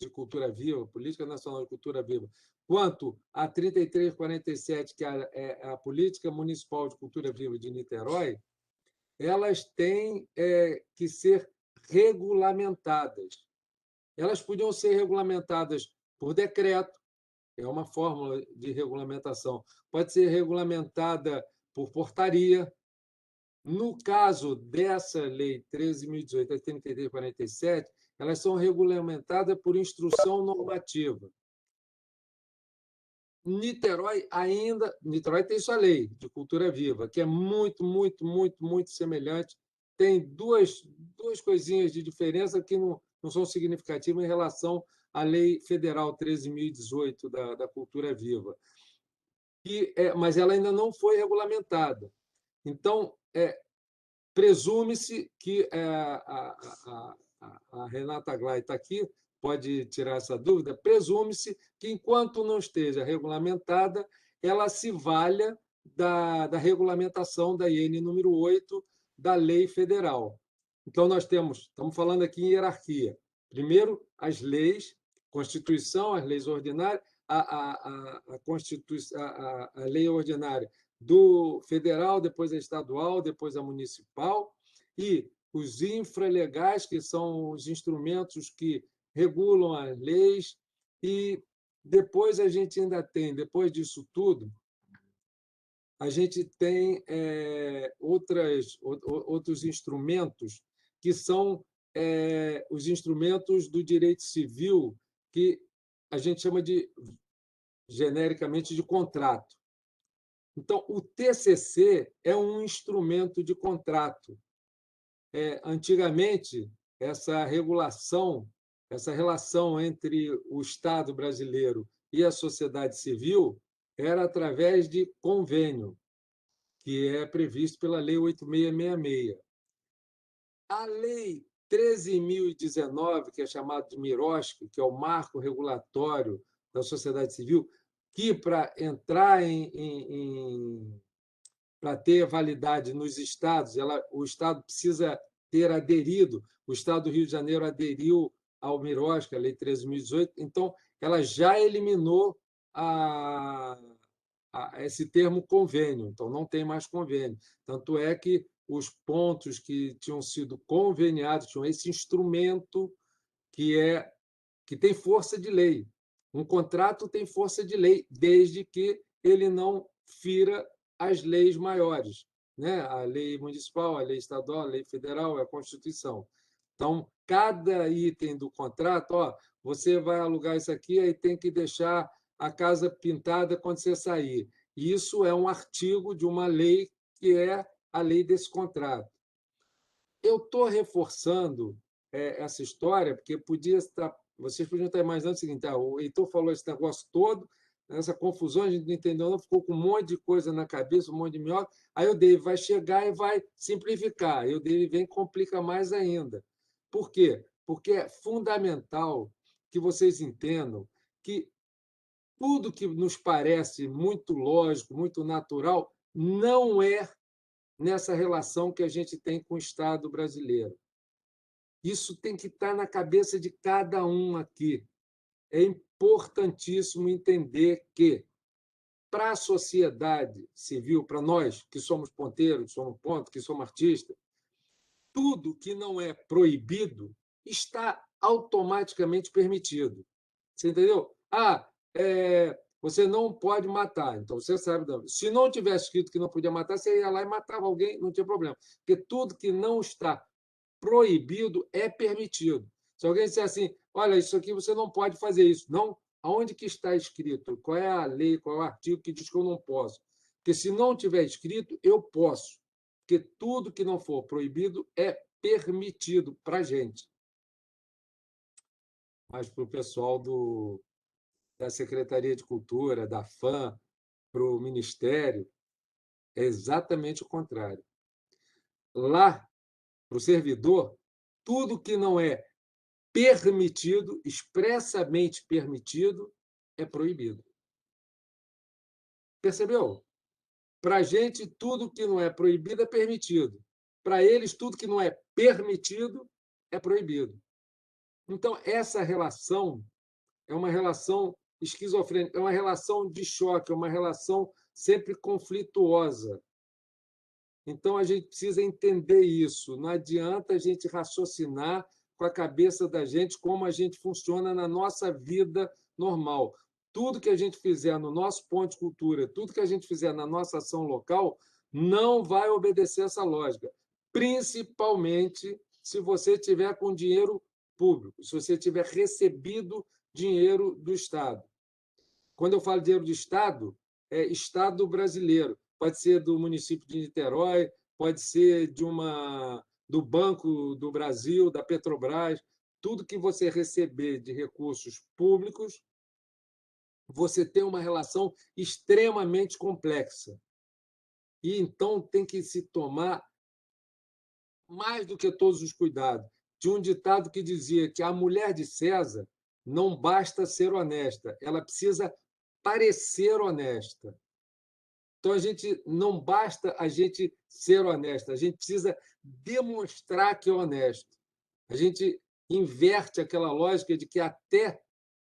S3: de Cultura Viva, Política Nacional de Cultura Viva, quanto a 3347, que é a Política Municipal de Cultura Viva de Niterói, elas têm que ser regulamentadas. Elas podiam ser regulamentadas por decreto, é uma fórmula de regulamentação. Pode ser regulamentada por portaria. No caso dessa lei 13.018 a 3347, elas são regulamentadas por instrução normativa. Niterói tem sua lei de cultura viva, que é muito, muito, muito, muito semelhante. Tem duas coisinhas de diferença que não são significativas em relação à lei federal 13.018 da cultura viva. Mas ela ainda não foi regulamentada. Então, presume-se que a Renata Glay está aqui, pode tirar essa dúvida. Presume-se que, enquanto não esteja regulamentada, ela se valha da regulamentação da IN número 8 da lei federal. Então, estamos falando aqui em hierarquia. Primeiro, as leis, Constituição, as leis ordinárias, a lei ordinária do federal, depois a estadual, depois a municipal, e os infralegais, que são os instrumentos que regulam as leis, e Depois a gente ainda tem, depois disso tudo, a gente tem outros instrumentos que são os instrumentos do direito civil, que a gente chama genericamente de contrato. Então, o TCC é um instrumento de contrato. Antigamente, essa relação entre o Estado brasileiro e a sociedade civil era através de convênio, que é previsto pela Lei 8666. A Lei 13.019, que é chamada de Miroski, que é o marco regulatório da sociedade civil, que para entrar para ter validade nos estados, o Estado precisa ter aderido, o Estado do Rio de Janeiro aderiu ao Miroski, a Lei 13.018, então ela já eliminou esse termo convênio, então não tem mais convênio. Tanto é que os pontos que tinham sido conveniados tinham esse instrumento que tem força de lei. Um contrato tem força de lei, desde que ele não fira as leis maiores, né? A lei municipal, a lei estadual, a lei federal, a Constituição. Então, cada item do contrato, você vai alugar isso aqui, aí tem que deixar a casa pintada quando você sair. Isso é um artigo de uma lei que é a lei desse contrato. Eu estou reforçando essa história, porque vocês podiam estar imaginando o seguinte: o Heitor falou esse negócio todo, essa confusão, a gente não entendeu, não, ficou com um monte de coisa na cabeça, um monte de minhoca. Aí o David vai chegar e vai simplificar, aí o David vem e complica mais ainda. Por quê? Porque é fundamental que vocês entendam que tudo que nos parece muito lógico, muito natural, não é nessa relação que a gente tem com o Estado brasileiro. Isso tem que estar na cabeça de cada um aqui. É importantíssimo entender que, para a sociedade civil, para nós que somos ponteiros, que somos ponto, que somos artistas, tudo que não é proibido está automaticamente permitido. Você entendeu? Você não pode matar. Então, você sabe. Se não tivesse escrito que não podia matar, você ia lá e matava alguém, não tinha problema. Porque tudo que não está proibido é permitido. Se alguém disser assim, olha, isso aqui você não pode fazer isso. Não, aonde que está escrito? Qual é a lei, qual é o artigo que diz que eu não posso? Porque se não tiver escrito, eu posso. Porque tudo que não for proibido é permitido para a gente. Mas para o pessoal da Secretaria de Cultura, da FAM, para o Ministério, é exatamente o contrário. Lá, para o servidor, tudo que não é permitido, expressamente permitido, é proibido. Percebeu? Para a gente, tudo que não é proibido é permitido. Para eles, tudo que não é permitido é proibido. Então, essa relação é uma relação esquizofrênica, é uma relação de choque, é uma relação sempre conflituosa. Então, a gente precisa entender isso. Não adianta a gente raciocinar com a cabeça da gente como a gente funciona na nossa vida normal. Tudo que a gente fizer no nosso ponto de cultura, tudo que a gente fizer na nossa ação local, não vai obedecer essa lógica. Principalmente se você tiver com dinheiro público, se você tiver recebido dinheiro do Estado. Quando eu falo dinheiro do Estado, é Estado brasileiro. Pode ser do município de Niterói, pode ser do Banco do Brasil, da Petrobras. Tudo que você receber de recursos públicos, você tem uma relação extremamente complexa. E então tem que se tomar mais do que todos os cuidados. Tinha um ditado que dizia que a mulher de César não basta ser honesta, ela precisa parecer honesta. Então, não basta a gente ser honesto, a gente precisa demonstrar que é honesto. A gente inverte aquela lógica de que até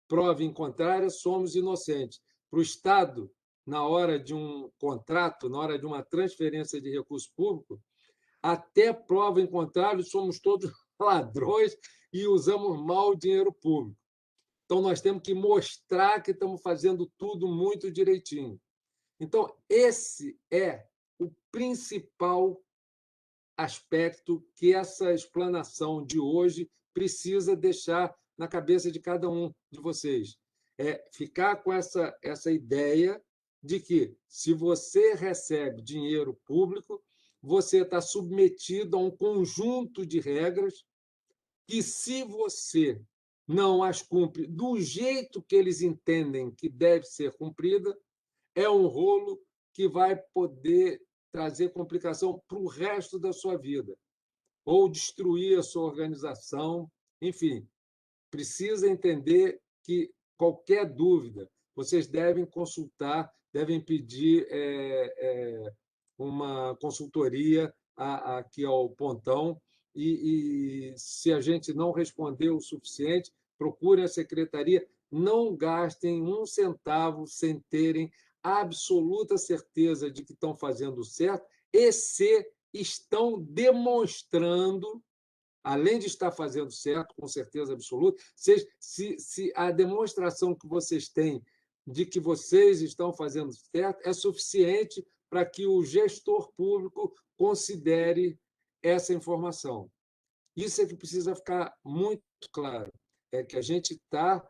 S3: prova em contrário somos inocentes. Para o Estado, na hora de um contrato, na hora de uma transferência de recurso público, até prova em contrário somos todos ladrões e usamos mal o dinheiro público. Então, nós temos que mostrar que estamos fazendo tudo muito direitinho. Então, esse é o principal aspecto que essa explanação de hoje precisa deixar na cabeça de cada um de vocês. É ficar com essa ideia de que, se você recebe dinheiro público, você está submetido a um conjunto de regras que, se você não as cumpre do jeito que eles entendem que deve ser cumprida, é um rolo que vai poder trazer complicação para o resto da sua vida, ou destruir a sua organização. Enfim, precisa entender que qualquer dúvida, vocês devem consultar, devem pedir uma consultoria aqui ao Pontão, e se a gente não responder o suficiente, procure a secretaria. Não gastem um centavo sem terem absoluta certeza de que estão fazendo certo, e se estão demonstrando, além de estar fazendo certo, com certeza absoluta, se a demonstração que vocês têm de que vocês estão fazendo certo é suficiente para que o gestor público considere essa informação. Isso é que precisa ficar muito claro, é que a gente está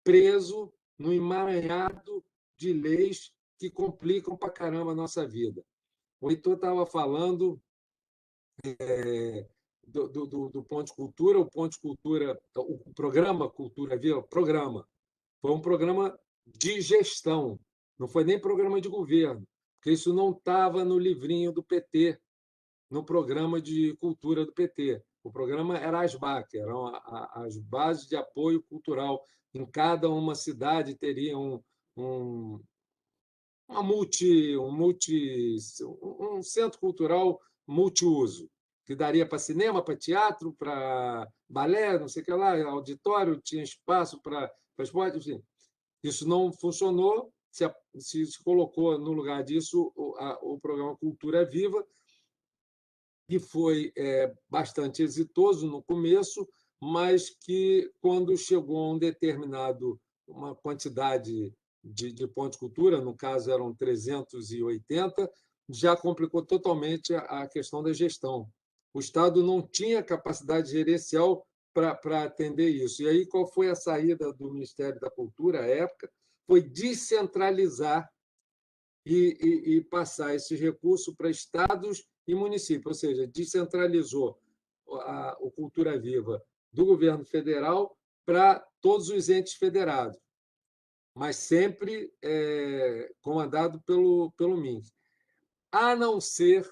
S3: preso no emaranhado de leis que complicam para caramba a nossa vida. O Heitor estava falando do Ponte Cultura. O Ponte Cultura, o programa Cultura Viva, foi um programa de gestão, não foi nem programa de governo, porque isso não estava no livrinho do PT, no programa de cultura do PT. O programa era ASBAC, eram as bases de apoio cultural. Em cada uma cidade teria um, um centro cultural multiuso, que daria para cinema, para teatro, para balé, não sei o que lá, auditório, tinha espaço para esporte, enfim. Isso não funcionou, se colocou no lugar disso o programa Cultura Viva, que foi bastante exitoso no começo, mas que, quando chegou a uma quantidade de pontos de cultura, no caso eram 380, já complicou totalmente a questão da gestão. O Estado não tinha capacidade gerencial para atender isso. E aí, qual foi a saída do Ministério da Cultura à época? Foi descentralizar e passar esses recursos para estados e municípios, ou seja, descentralizou o Cultura Viva do governo federal para todos os entes federados, mas sempre comandado pelo MINC. A não ser,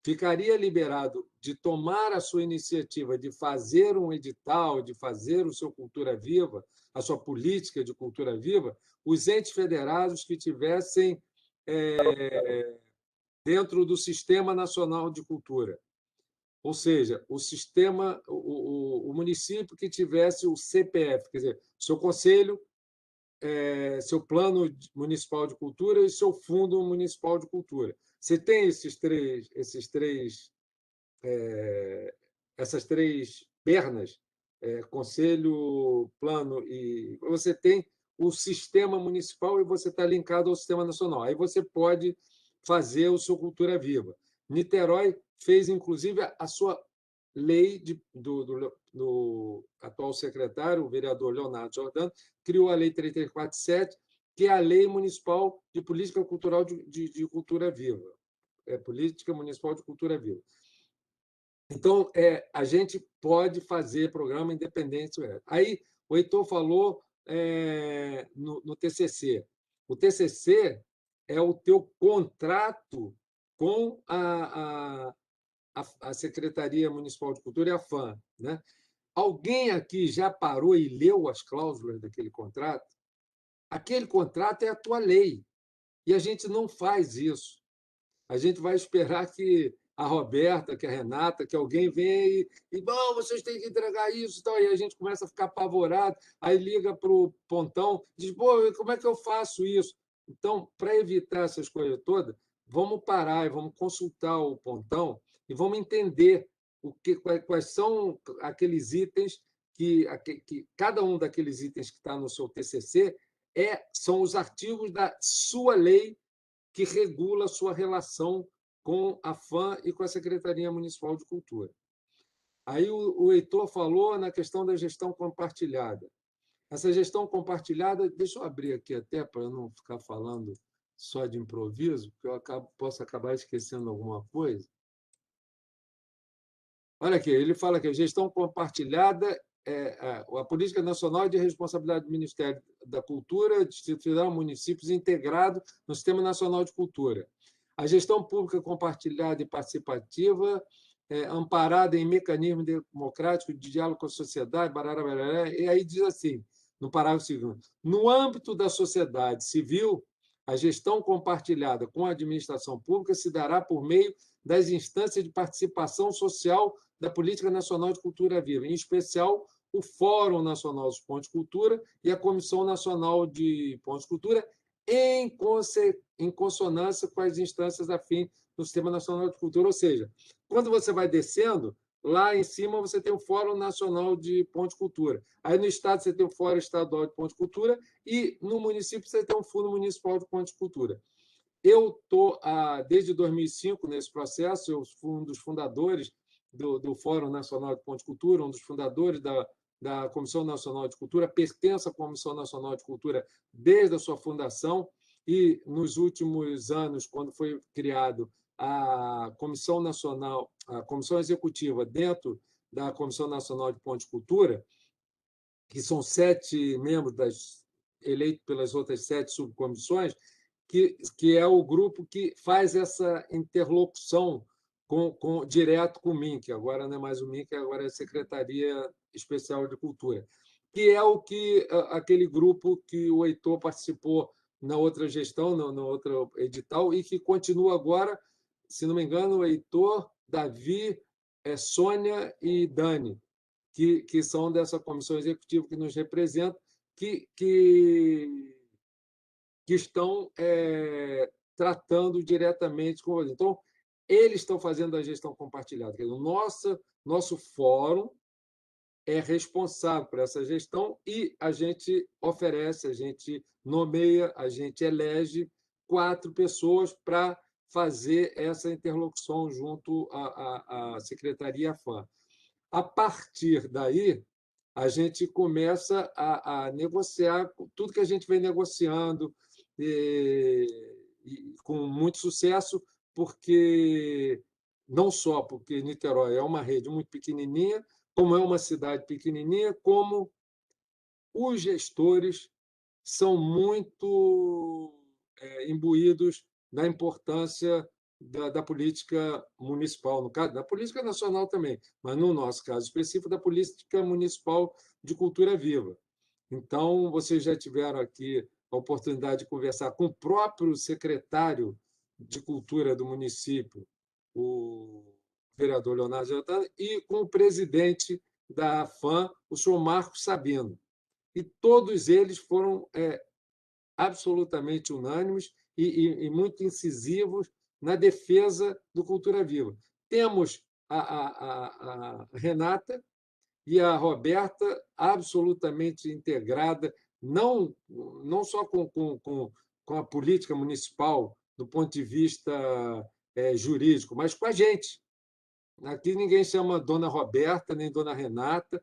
S3: ficaria liberado de tomar a sua iniciativa, de fazer um edital, de fazer o seu Cultura Viva, a sua política de Cultura Viva, os entes federados que tivessem dentro do Sistema Nacional de Cultura. Ou seja, o município que tivesse o CPF, quer dizer, seu conselho, seu plano municipal de cultura e seu fundo municipal de cultura. Você tem essas três pernas, conselho, plano, e você tem o sistema municipal e você está linkado ao sistema nacional. Aí você pode fazer o seu Cultura Viva. Niterói fez, inclusive, a sua lei do atual secretário, o vereador Leonardo Jordano, criou a Lei 3347, que é a Lei Municipal de Política Cultural de Cultura Viva. Política Municipal de Cultura Viva. Então, a gente pode fazer programa independente. Aí, o Heitor falou no TCC. O TCC é o teu contrato com a Secretaria Municipal de Cultura e a FAM. Né? Alguém aqui já parou e leu as cláusulas daquele contrato? Aquele contrato é a tua lei. E a gente não faz isso. A gente vai esperar que a Roberta, que a Renata, que alguém venha bom, vocês têm que entregar isso e tal. E a gente começa a ficar apavorado, aí liga para o Pontão, diz, pô, como é que eu faço isso? Então, para evitar essas coisas todas, vamos parar e vamos consultar o Pontão e vamos entender quais são aqueles itens que cada um daqueles itens que está no seu TCC são os artigos da sua lei que regula a sua relação com a FAM e com a Secretaria Municipal de Cultura. Aí o Heitor falou na questão da gestão compartilhada. Essa gestão compartilhada, deixa eu abrir aqui até para não ficar falando só de improviso, porque posso acabar esquecendo alguma coisa. Olha aqui, ele fala que a gestão compartilhada a Política Nacional de Responsabilidade do Ministério da Cultura, Distrito Federal, municípios integrado no Sistema Nacional de Cultura. A gestão pública compartilhada e participativa, amparada em mecanismo democrático de diálogo com a sociedade, barará, barará, e aí diz assim, no parágrafo segundo, no âmbito da sociedade civil, a gestão compartilhada com a administração pública se dará por meio das instâncias de participação social da Política Nacional de Cultura Viva, em especial o Fórum Nacional dos Pontos de Cultura e a Comissão Nacional de Pontos de Cultura, em consonância com as instâncias afins do Sistema Nacional de Cultura. Ou seja, quando você vai descendo, lá em cima você tem o Fórum Nacional de Pontos de Cultura. Aí no Estado você tem o Fórum Estadual de Pontos de Cultura e no município você tem o Fundo Municipal de Pontos de Cultura. Eu estou, desde 2005, nesse processo, eu fui um dos fundadores do Fórum Nacional de Pontos de Cultura, um dos fundadores da Comissão Nacional de Cultura, pertenço à Comissão Nacional de Cultura desde a sua fundação e, nos últimos anos, quando foi criado a Comissão Nacional, a Comissão Executiva dentro da Comissão Nacional de Pontos de Cultura, que são 7 membros eleitos pelas outras 7 subcomissões, que é o grupo que faz essa interlocução direto com o MINC, agora não é mais o MINC, agora é a Secretaria Especial de Cultura, que é aquele grupo que o Heitor participou na outra gestão, no outro edital, e que continua agora, se não me engano, o Heitor, Davi, Sônia e Dani, que são dessa comissão executiva que nos representa, que estão tratando diretamente com você. Então, eles estão fazendo a gestão compartilhada. Quer dizer, nosso fórum é responsável por essa gestão e a gente oferece, a gente nomeia, a gente elege 4 pessoas para fazer essa interlocução junto à Secretaria FAM. A partir daí, a gente começa a negociar tudo que a gente vem negociando, e com muito sucesso, porque não só porque Niterói é uma rede muito pequenininha, como é uma cidade pequenininha, como os gestores são muito imbuídos da importância da política municipal, no caso, da política nacional também, mas, no nosso caso específico, da política municipal de cultura viva. Então, vocês já tiveram aqui a oportunidade de conversar com o próprio secretário de Cultura do município, o vereador Leonardo Giordano, e com o presidente da FAM, o senhor Marcos Sabino. E todos eles foram absolutamente unânimes e muito incisivos na defesa do Cultura Viva. Temos a Renata e a Roberta absolutamente integrada, não só com a política municipal, do ponto de vista jurídico, mas com a gente. Aqui ninguém chama Dona Roberta nem Dona Renata,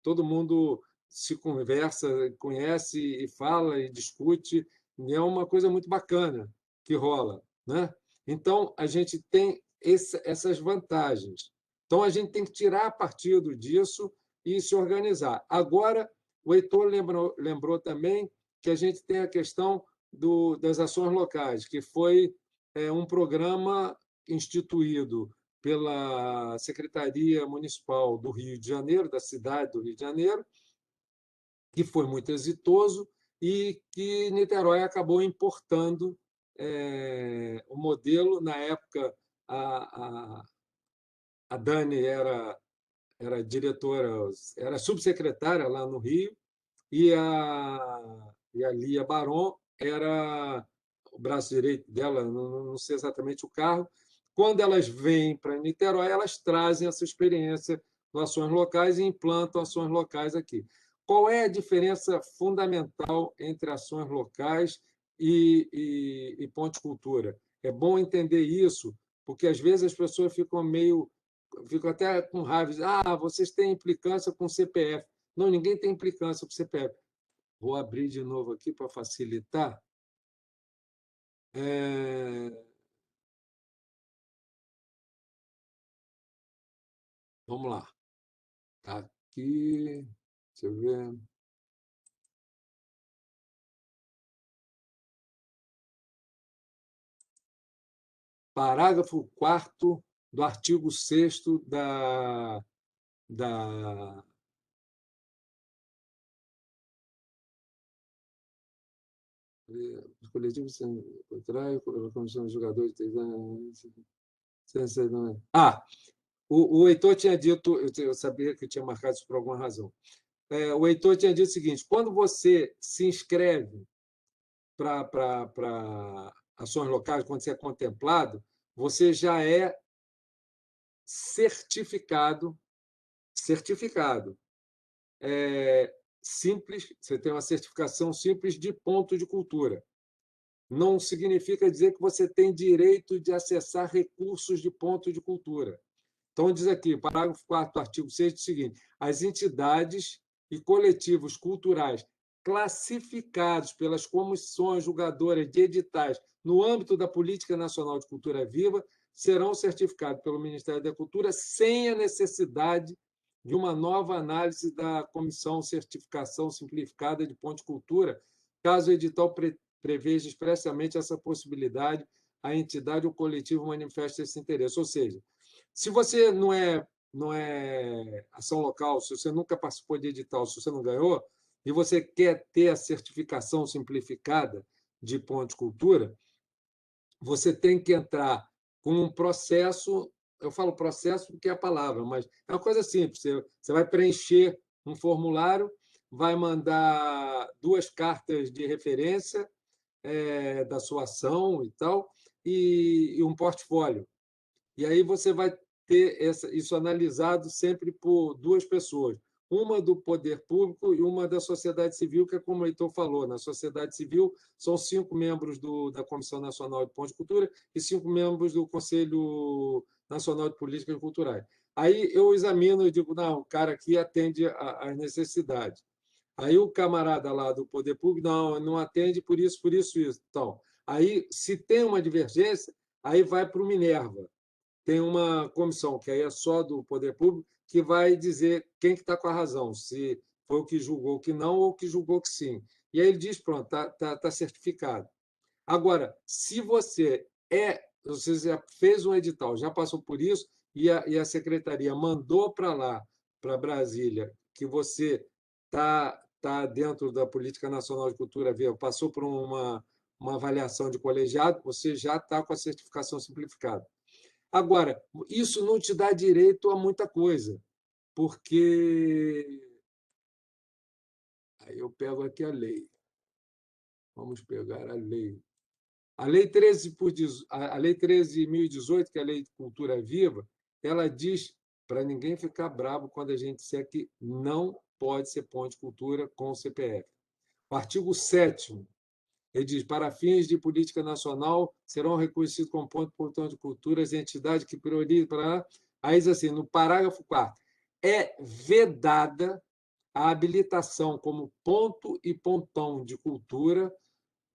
S3: todo mundo se conversa, conhece e fala e discute, e é uma coisa muito bacana que rola, né? Então, a gente tem essas vantagens. Então, a gente tem que tirar partido disso e se organizar. Agora, o Heitor lembrou também que a gente tem a questão das ações locais, que foi um programa instituído pela Secretaria Municipal do Rio de Janeiro, da cidade do Rio de Janeiro, que foi muito exitoso e que Niterói acabou importando o modelo. Na época, a Dani era diretora, era subsecretária lá no Rio, e a Lia Baron era o braço direito dela, não sei exatamente o cargo. Quando elas vêm para Niterói, elas trazem essa experiência ações locais e implantam ações locais aqui. Qual é a diferença fundamental entre ações locais e Ponte Cultura? É bom entender isso, porque às vezes as pessoas ficam até com raiva, vocês têm implicância com o CPF. Não, ninguém tem implicância com o CPF. Vou abrir de novo aqui para facilitar. Vamos lá. Tá aqui. Deixa eu ver. Parágrafo 4º do artigo 6º da os coletivos contrário, a comissão de jogadores. O Heitor tinha dito, eu sabia que eu tinha marcado isso por alguma razão. O Heitor tinha dito o seguinte: quando você se inscreve para ações locais, quando você é contemplado, você já é certificado simples, você tem uma certificação simples de ponto de cultura. Não significa dizer que você tem direito de acessar recursos de ponto de cultura. Então, diz aqui, parágrafo 4º do artigo 6º, o seguinte: as entidades e coletivos culturais classificados pelas comissões julgadoras de editais no âmbito da Política Nacional de Cultura Viva serão certificados pelo Ministério da Cultura sem a necessidade de uma nova análise da Comissão Certificação Simplificada de Ponte Cultura, caso o edital preveja expressamente essa possibilidade, a entidade ou coletivo manifeste esse interesse. Ou seja, se você não é ação local, se você nunca participou de edital, se você não ganhou, e você quer ter a certificação simplificada de Ponte Cultura, você tem que entrar com um processo. Eu falo processo porque é a palavra, mas é uma coisa simples. Você vai preencher um formulário, vai mandar 2 cartas de referência da sua ação e tal, e um portfólio. E aí você vai ter isso analisado sempre por 2 pessoas, uma do poder público e uma da sociedade civil, que é como o Heitor falou. Na sociedade civil, são 5 membros da Comissão Nacional de Ponte de Cultura e 5 membros do Conselho Nacional de Políticas Culturais. Aí eu examino e digo, não, o cara aqui atende às necessidades. Aí o camarada lá do poder público, não atende por isso, isso. Então, aí, se tem uma divergência, aí vai para o Minerva. Tem uma comissão, que aí é só do poder público, que vai dizer quem que está com a razão, se foi o que julgou que não ou o que julgou que sim. E aí ele diz, pronto, está certificado. Agora, se você já fez um edital, já passou por isso, e a secretaria mandou para lá, para Brasília, que você está dentro da Política Nacional de Cultura Viva, passou por uma avaliação de colegiado, você já está com a certificação simplificada. Agora, isso não te dá direito a muita coisa, porque. Aí eu pego aqui a lei. Vamos pegar a lei. A Lei 13.018, que é a Lei de Cultura Viva, ela diz, para ninguém ficar bravo quando a gente disser que não pode ser ponte de cultura com o CPF. O artigo 7º, ele diz: para fins de política nacional, serão reconhecidos como ponto de cultura as entidades que priorizam. Aí diz assim, no parágrafo 4º, é vedada a habilitação como ponto e pontão de cultura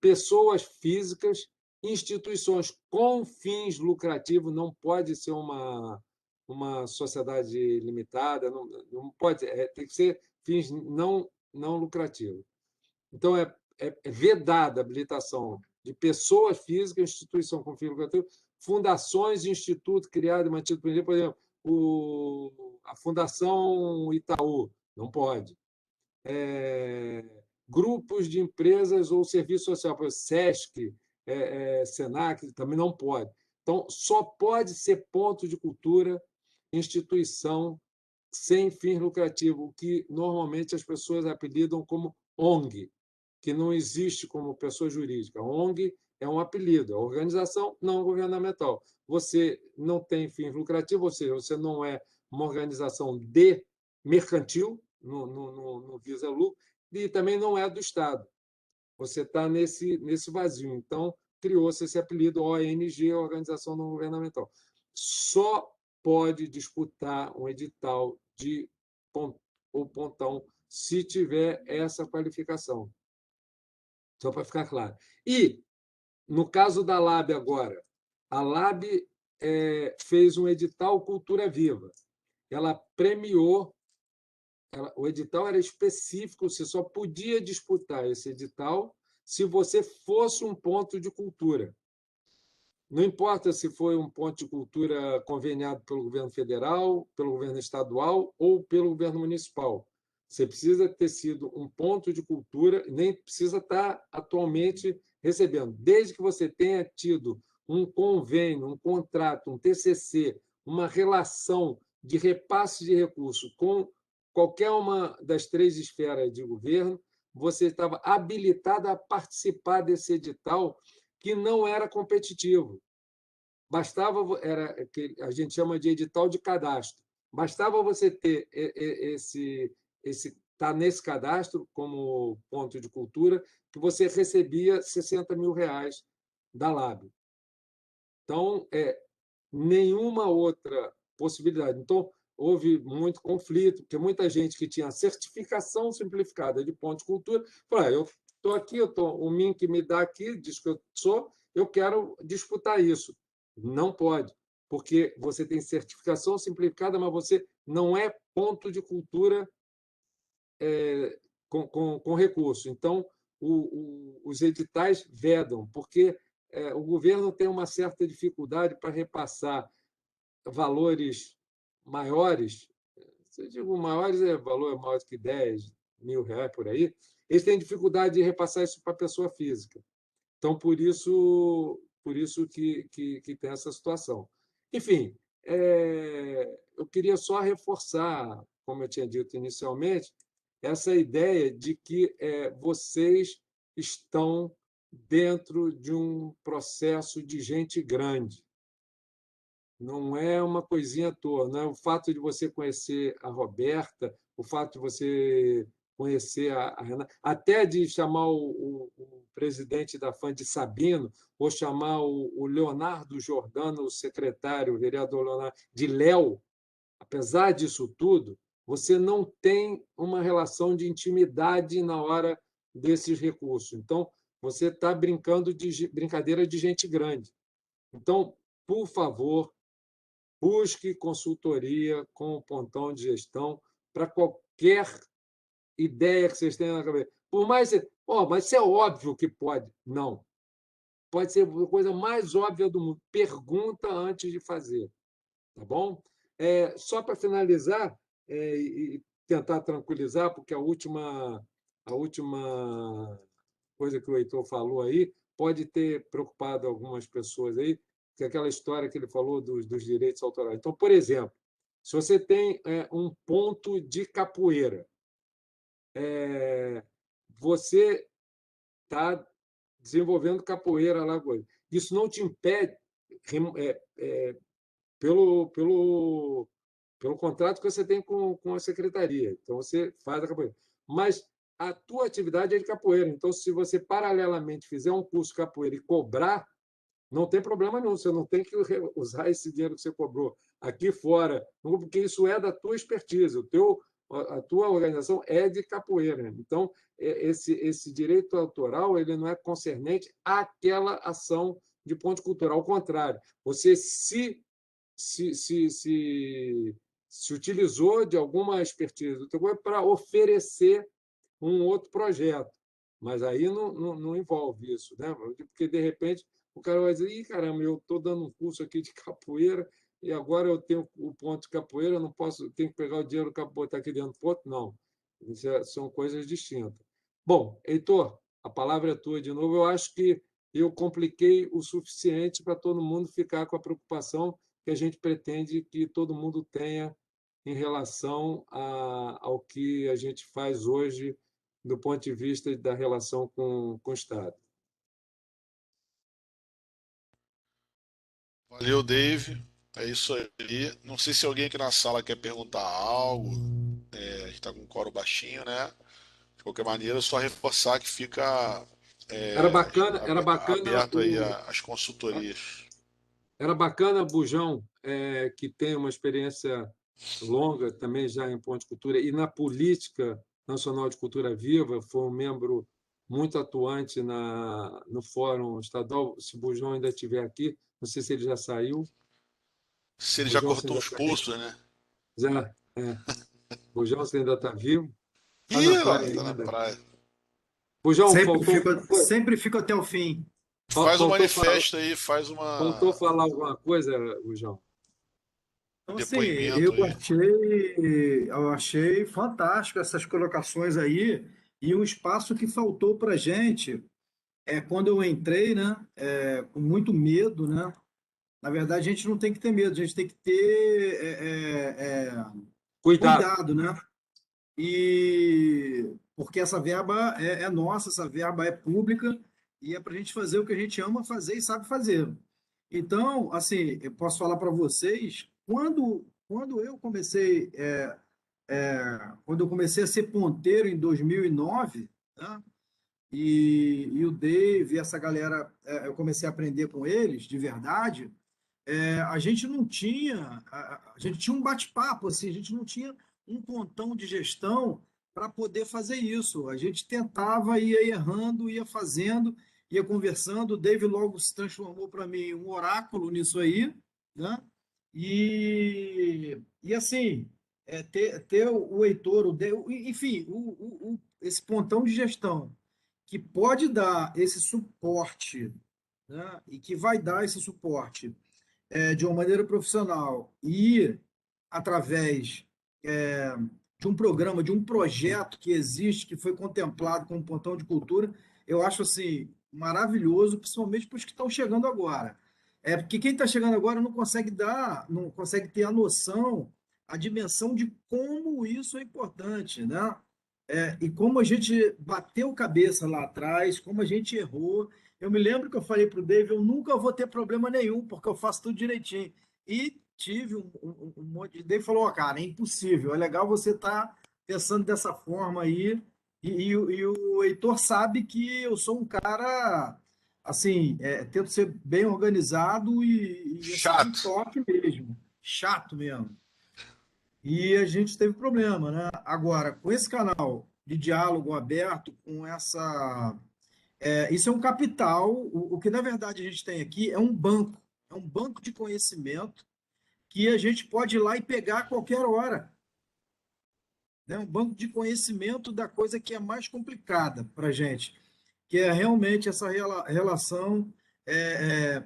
S3: pessoas físicas, instituições com fins lucrativos, não pode ser uma sociedade limitada, não pode, tem que ser fins não lucrativos. Então, é vedada a habilitação de pessoas físicas, instituição com fins lucrativos, fundações e institutos criados e mantidos por exemplo, a Fundação Itaú, não pode. Grupos de empresas ou serviço social, por exemplo, SESC, SENAC, também não pode. Então, só pode ser ponto de cultura, instituição sem fins lucrativos, o que normalmente as pessoas apelidam como ONG, que não existe como pessoa jurídica. ONG é um apelido, é organização não governamental. Você não tem fins lucrativos, ou seja, você não é uma organização de mercantil, não visa lucro, e também não é do Estado. Você está nesse vazio. Então, criou-se esse apelido ONG, Organização Não Governamental. Só pode disputar um edital de ou pontão se tiver essa qualificação. Só para ficar claro. E, no caso da LAB agora, a LAB fez um edital Cultura Viva. Ela premiou, o edital era específico, você só podia disputar esse edital se você fosse um ponto de cultura. Não importa se foi um ponto de cultura conveniado pelo governo federal, pelo governo estadual ou pelo governo municipal. Você precisa ter sido um ponto de cultura, nem precisa estar atualmente recebendo. Desde que você tenha tido um convênio, um contrato, um TCC, uma relação de repasse de recursos com qualquer uma das 3 esferas de governo, você estava habilitado a participar desse edital que não era competitivo. Bastava, era que a gente chama de edital de cadastro. Bastava você ter estar nesse cadastro como ponto de cultura, que você recebia R$ 60.000 da LAB. Então, nenhuma outra possibilidade. Então, houve muito conflito, porque muita gente que tinha certificação simplificada de ponto de cultura falou: eu estou aqui, o MINC me dá aqui, diz que eu sou, eu quero disputar isso. Não pode, porque você tem certificação simplificada, mas você não é ponto de cultura com recurso. Então, os editais vedam, porque o governo tem uma certa dificuldade para repassar valores maiores. Se eu digo maiores, valor maior que R$ 10.000 por aí, eles têm dificuldade de repassar isso para a pessoa física. Então, por isso que tem essa situação. Enfim, eu queria só reforçar, como eu tinha dito inicialmente, essa ideia de que vocês estão dentro de um processo de gente grande. Não é uma coisinha à toa, não é o fato de você conhecer a Roberta, o fato de você conhecer a Renata, até de chamar o presidente da FAM de Sabino, ou chamar o Leonardo Jordano, o secretário, o vereador Leonardo, de Léo, apesar disso tudo, você não tem uma relação de intimidade na hora desses recursos. Então, você está brincando de brincadeira de gente grande. Então, por favor, busque consultoria com o pontão de gestão para qualquer ideia que vocês tenham na cabeça. Por mais que mas isso é óbvio que pode. Não. Pode ser a coisa mais óbvia do mundo. Pergunta antes de fazer. Tá bom? Só para finalizar e tentar tranquilizar, porque a última coisa que o Heitor falou aí pode ter preocupado algumas pessoas aí, que é aquela história que ele falou dos direitos autorais. Então, por exemplo, se você tem um ponto de capoeira, você está desenvolvendo capoeira lá, isso não te impede, pelo contrato que você tem com a secretaria. Então, você faz a capoeira. Mas a tua atividade é de capoeira. Então, se você, paralelamente, fizer um curso de capoeira e cobrar, não tem problema nenhum. Você não tem que usar esse dinheiro que você cobrou aqui fora, porque isso é da tua expertise. A tua organização é de capoeira. Então, esse direito autoral ele não é concernente àquela ação de ponto cultural. Ao contrário, você se utilizou de alguma expertise do teu corpo para oferecer um outro projeto. Mas aí não envolve isso, né? Porque, de repente, o cara vai dizer: ih, caramba, eu estou dando um curso aqui de capoeira e agora eu tenho o ponto de capoeira, eu não posso, tenho que pegar o dinheiro e botar aqui dentro do ponto. Não, são coisas distintas. Bom, Heitor, a palavra é tua de novo. Eu acho que eu compliquei o suficiente para todo mundo ficar com a preocupação que a gente pretende que todo mundo tenha em relação ao que a gente faz hoje do ponto de vista da relação com o Estado.
S1: Valeu, Dave. É isso aí. Não sei se alguém aqui na sala quer perguntar algo. A gente tá com um coro baixinho, né? De qualquer maneira, só reforçar que fica
S3: Era bacana
S1: aberto aí as consultorias.
S3: era bacana Bujão, que tem uma experiência longa também já em Ponte Cultura e na política nacional de cultura viva, foi um membro muito atuante no Fórum Estadual. Se o Bujão ainda estiver aqui, não sei se ele já saiu.
S1: Se ele já
S3: Bujão, você
S1: cortou
S3: ainda
S1: os
S3: está aí?
S1: pulsos, né?
S3: Já, Bujão, você ainda está vivo? Está na
S1: Ih, ó,
S3: praia
S1: tá na
S3: ainda.
S1: praia.
S3: Bujão,
S4: Sempre fico até o fim.
S1: Faz um
S3: faltou falar,
S1: manifesto aí, faz
S3: faltou
S1: uma,
S3: falar alguma coisa, Bujão?
S1: um
S4: Então, assim,
S1: depoimento aí.
S4: eu achei fantástico essas colocações aí e um espaço que faltou para gente quando eu entrei, né, com muito medo, né? Na verdade, a gente não tem que ter medo, a gente tem que ter
S3: Cuidado.
S4: cuidado, né? E porque essa verba é nossa, essa verba é pública e é para a gente fazer o que a gente ama fazer e sabe fazer. Então, assim, eu posso falar para vocês, quando eu comecei, quando eu comecei a ser ponteiro em 2009, né, e o Dave, essa galera, eu comecei a aprender com eles, de verdade, a gente não tinha, a gente tinha um bate-papo, assim, a gente não tinha um pontão de gestão para poder fazer isso. A gente tentava, ia errando, ia fazendo, ia conversando. O Dave logo se transformou para mim em um oráculo nisso aí, né? E assim, ter o Heitor, enfim, esse pontão de gestão que pode dar esse suporte, né? E que vai dar esse suporte de uma maneira profissional e através de um programa, de um projeto que existe, que foi contemplado como Pontão de Cultura, eu acho assim maravilhoso, principalmente para os que estão chegando agora. Porque quem está chegando agora não consegue ter a noção, a dimensão de como isso é importante, né? E como a gente bateu cabeça lá atrás, como a gente errou. Eu me lembro que eu falei para o Dave, eu nunca vou ter problema nenhum, porque eu faço tudo direitinho. E tive um monte de... Dave falou, cara, é impossível, é legal você estar pensando dessa forma aí. E o Heitor sabe que eu sou um cara, assim, tento ser bem organizado e assim, com
S1: Chato.
S4: toque mesmo. Chato mesmo. E a gente teve problema, né? Agora, com esse canal de diálogo aberto, com essa. Isso é um capital. O que, na verdade, a gente tem aqui é um banco de conhecimento que a gente pode ir lá e pegar a qualquer hora. Né? Um banco de conhecimento da coisa que é mais complicada para a gente, que é realmente essa relação é,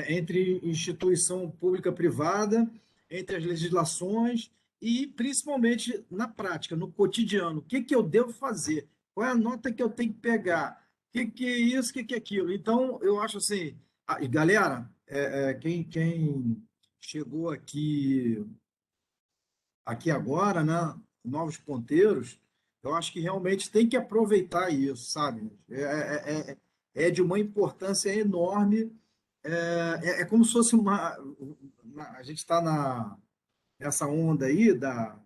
S4: entre instituição pública e privada, entre as legislações e, principalmente, na prática, no cotidiano. O que, que eu devo fazer? Qual é a nota que eu tenho que pegar? O que, que é isso? O que, que é aquilo? Então, eu acho assim, e galera, quem chegou aqui agora, né? Novos ponteiros, eu acho que realmente tem que aproveitar isso, sabe? É de uma importância enorme. É como se fosse a gente está nessa onda aí da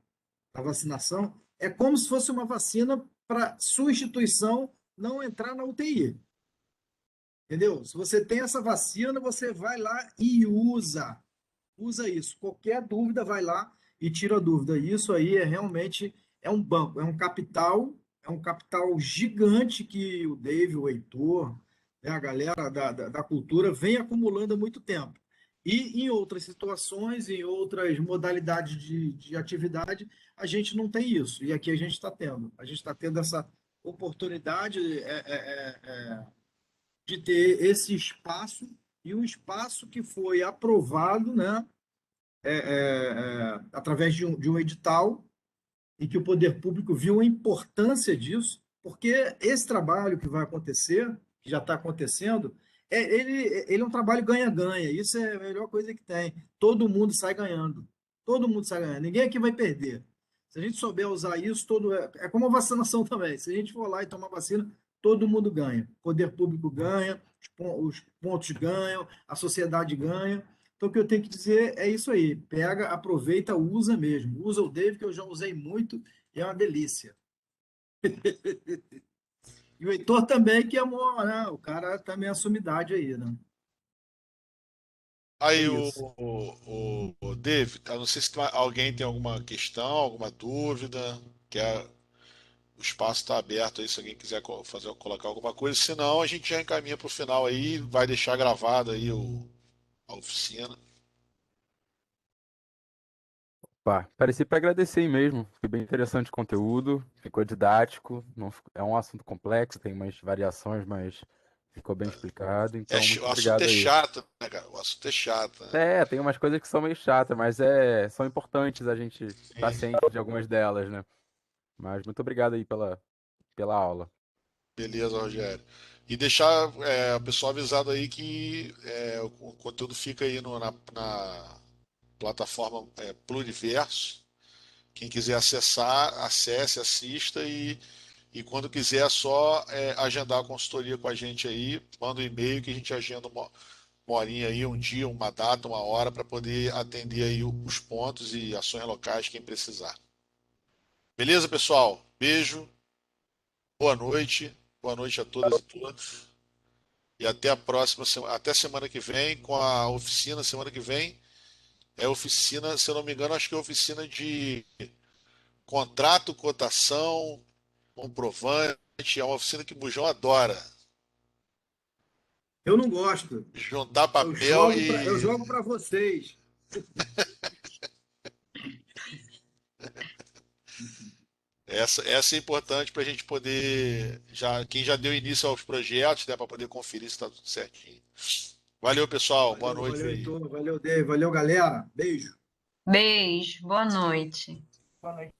S4: vacinação, é como se fosse uma vacina para sua instituição não entrar na UTI. Entendeu? Se você tem essa vacina, você vai lá e usa isso. Qualquer dúvida, vai lá e tira a dúvida. Isso aí realmente um banco, é um capital gigante que o Dave, o Heitor, né, a galera da cultura vem acumulando há muito tempo. E em outras situações, em outras modalidades de atividade, a gente não tem isso. E aqui a gente está tendo. A gente está tendo essa oportunidade de ter esse espaço e um espaço que foi aprovado, né, através de um edital, em que o poder público viu a importância disso, porque esse trabalho que vai acontecer, que já está acontecendo, ele é um trabalho ganha-ganha. Isso é a melhor coisa que tem. Todo mundo sai ganhando. Todo mundo sai ganhando. Ninguém aqui vai perder. Se a gente souber usar isso, é como a vacinação também. Se a gente for lá e tomar vacina, todo mundo ganha. O poder público ganha, os pontos ganham, a sociedade ganha. Então, o que eu tenho que dizer é isso aí. Pega, aproveita, usa mesmo. Usa o Dave, que eu já usei muito e é uma delícia. E o Heitor também, que é né? O cara também é sumidade aí, né? É
S1: Aí,
S4: isso.
S1: o David, eu não sei se alguém tem alguma questão, alguma dúvida, que o espaço está aberto aí, se alguém quiser colocar alguma coisa. Se não, a gente já encaminha para o final aí, vai deixar gravado aí a oficina.
S5: Pá, pareci para agradecer aí mesmo. Foi bem interessante o conteúdo, ficou didático, não, é um assunto complexo, tem umas variações, mas ficou bem explicado. Então, muito
S1: O assunto
S5: obrigado
S1: é
S5: aí.
S1: chato, né, cara? O assunto é chato, né?
S5: É, tem umas coisas que são meio chatas, mas são importantes a gente estar
S1: Sim.
S5: ciente de algumas delas, né? Mas muito obrigado aí pela aula.
S1: Beleza, Rogério. E deixar o pessoal avisado aí que o conteúdo fica aí na plataforma Pluriverso. Quem quiser acessar, acesse, assista e quando quiser é só agendar a consultoria com a gente aí, manda um e-mail que a gente agenda uma horinha aí, um dia, uma data, uma hora para poder atender aí os pontos e ações locais quem precisar. Beleza, pessoal? Beijo, boa noite a todas e todos. E até a próxima semana, até semana que vem, com a oficina. Semana que vem é oficina, se eu não me engano, acho que é oficina de contrato, cotação, comprovante. É uma oficina que o Bujão adora.
S4: Eu não gosto.
S1: Juntar
S4: Eu
S1: papel
S4: jogo para eu
S1: e.
S4: jogo para vocês.
S1: Essa é importante para a gente poder. Quem já deu início aos projetos, né, para poder conferir se está tudo certinho. Valeu, pessoal. Boa
S4: Valeu,
S1: noite
S4: valeu,
S1: aí.
S4: Heitor. Valeu, Dave. Valeu, galera. Beijo.
S2: Beijo, boa noite.
S4: Boa noite.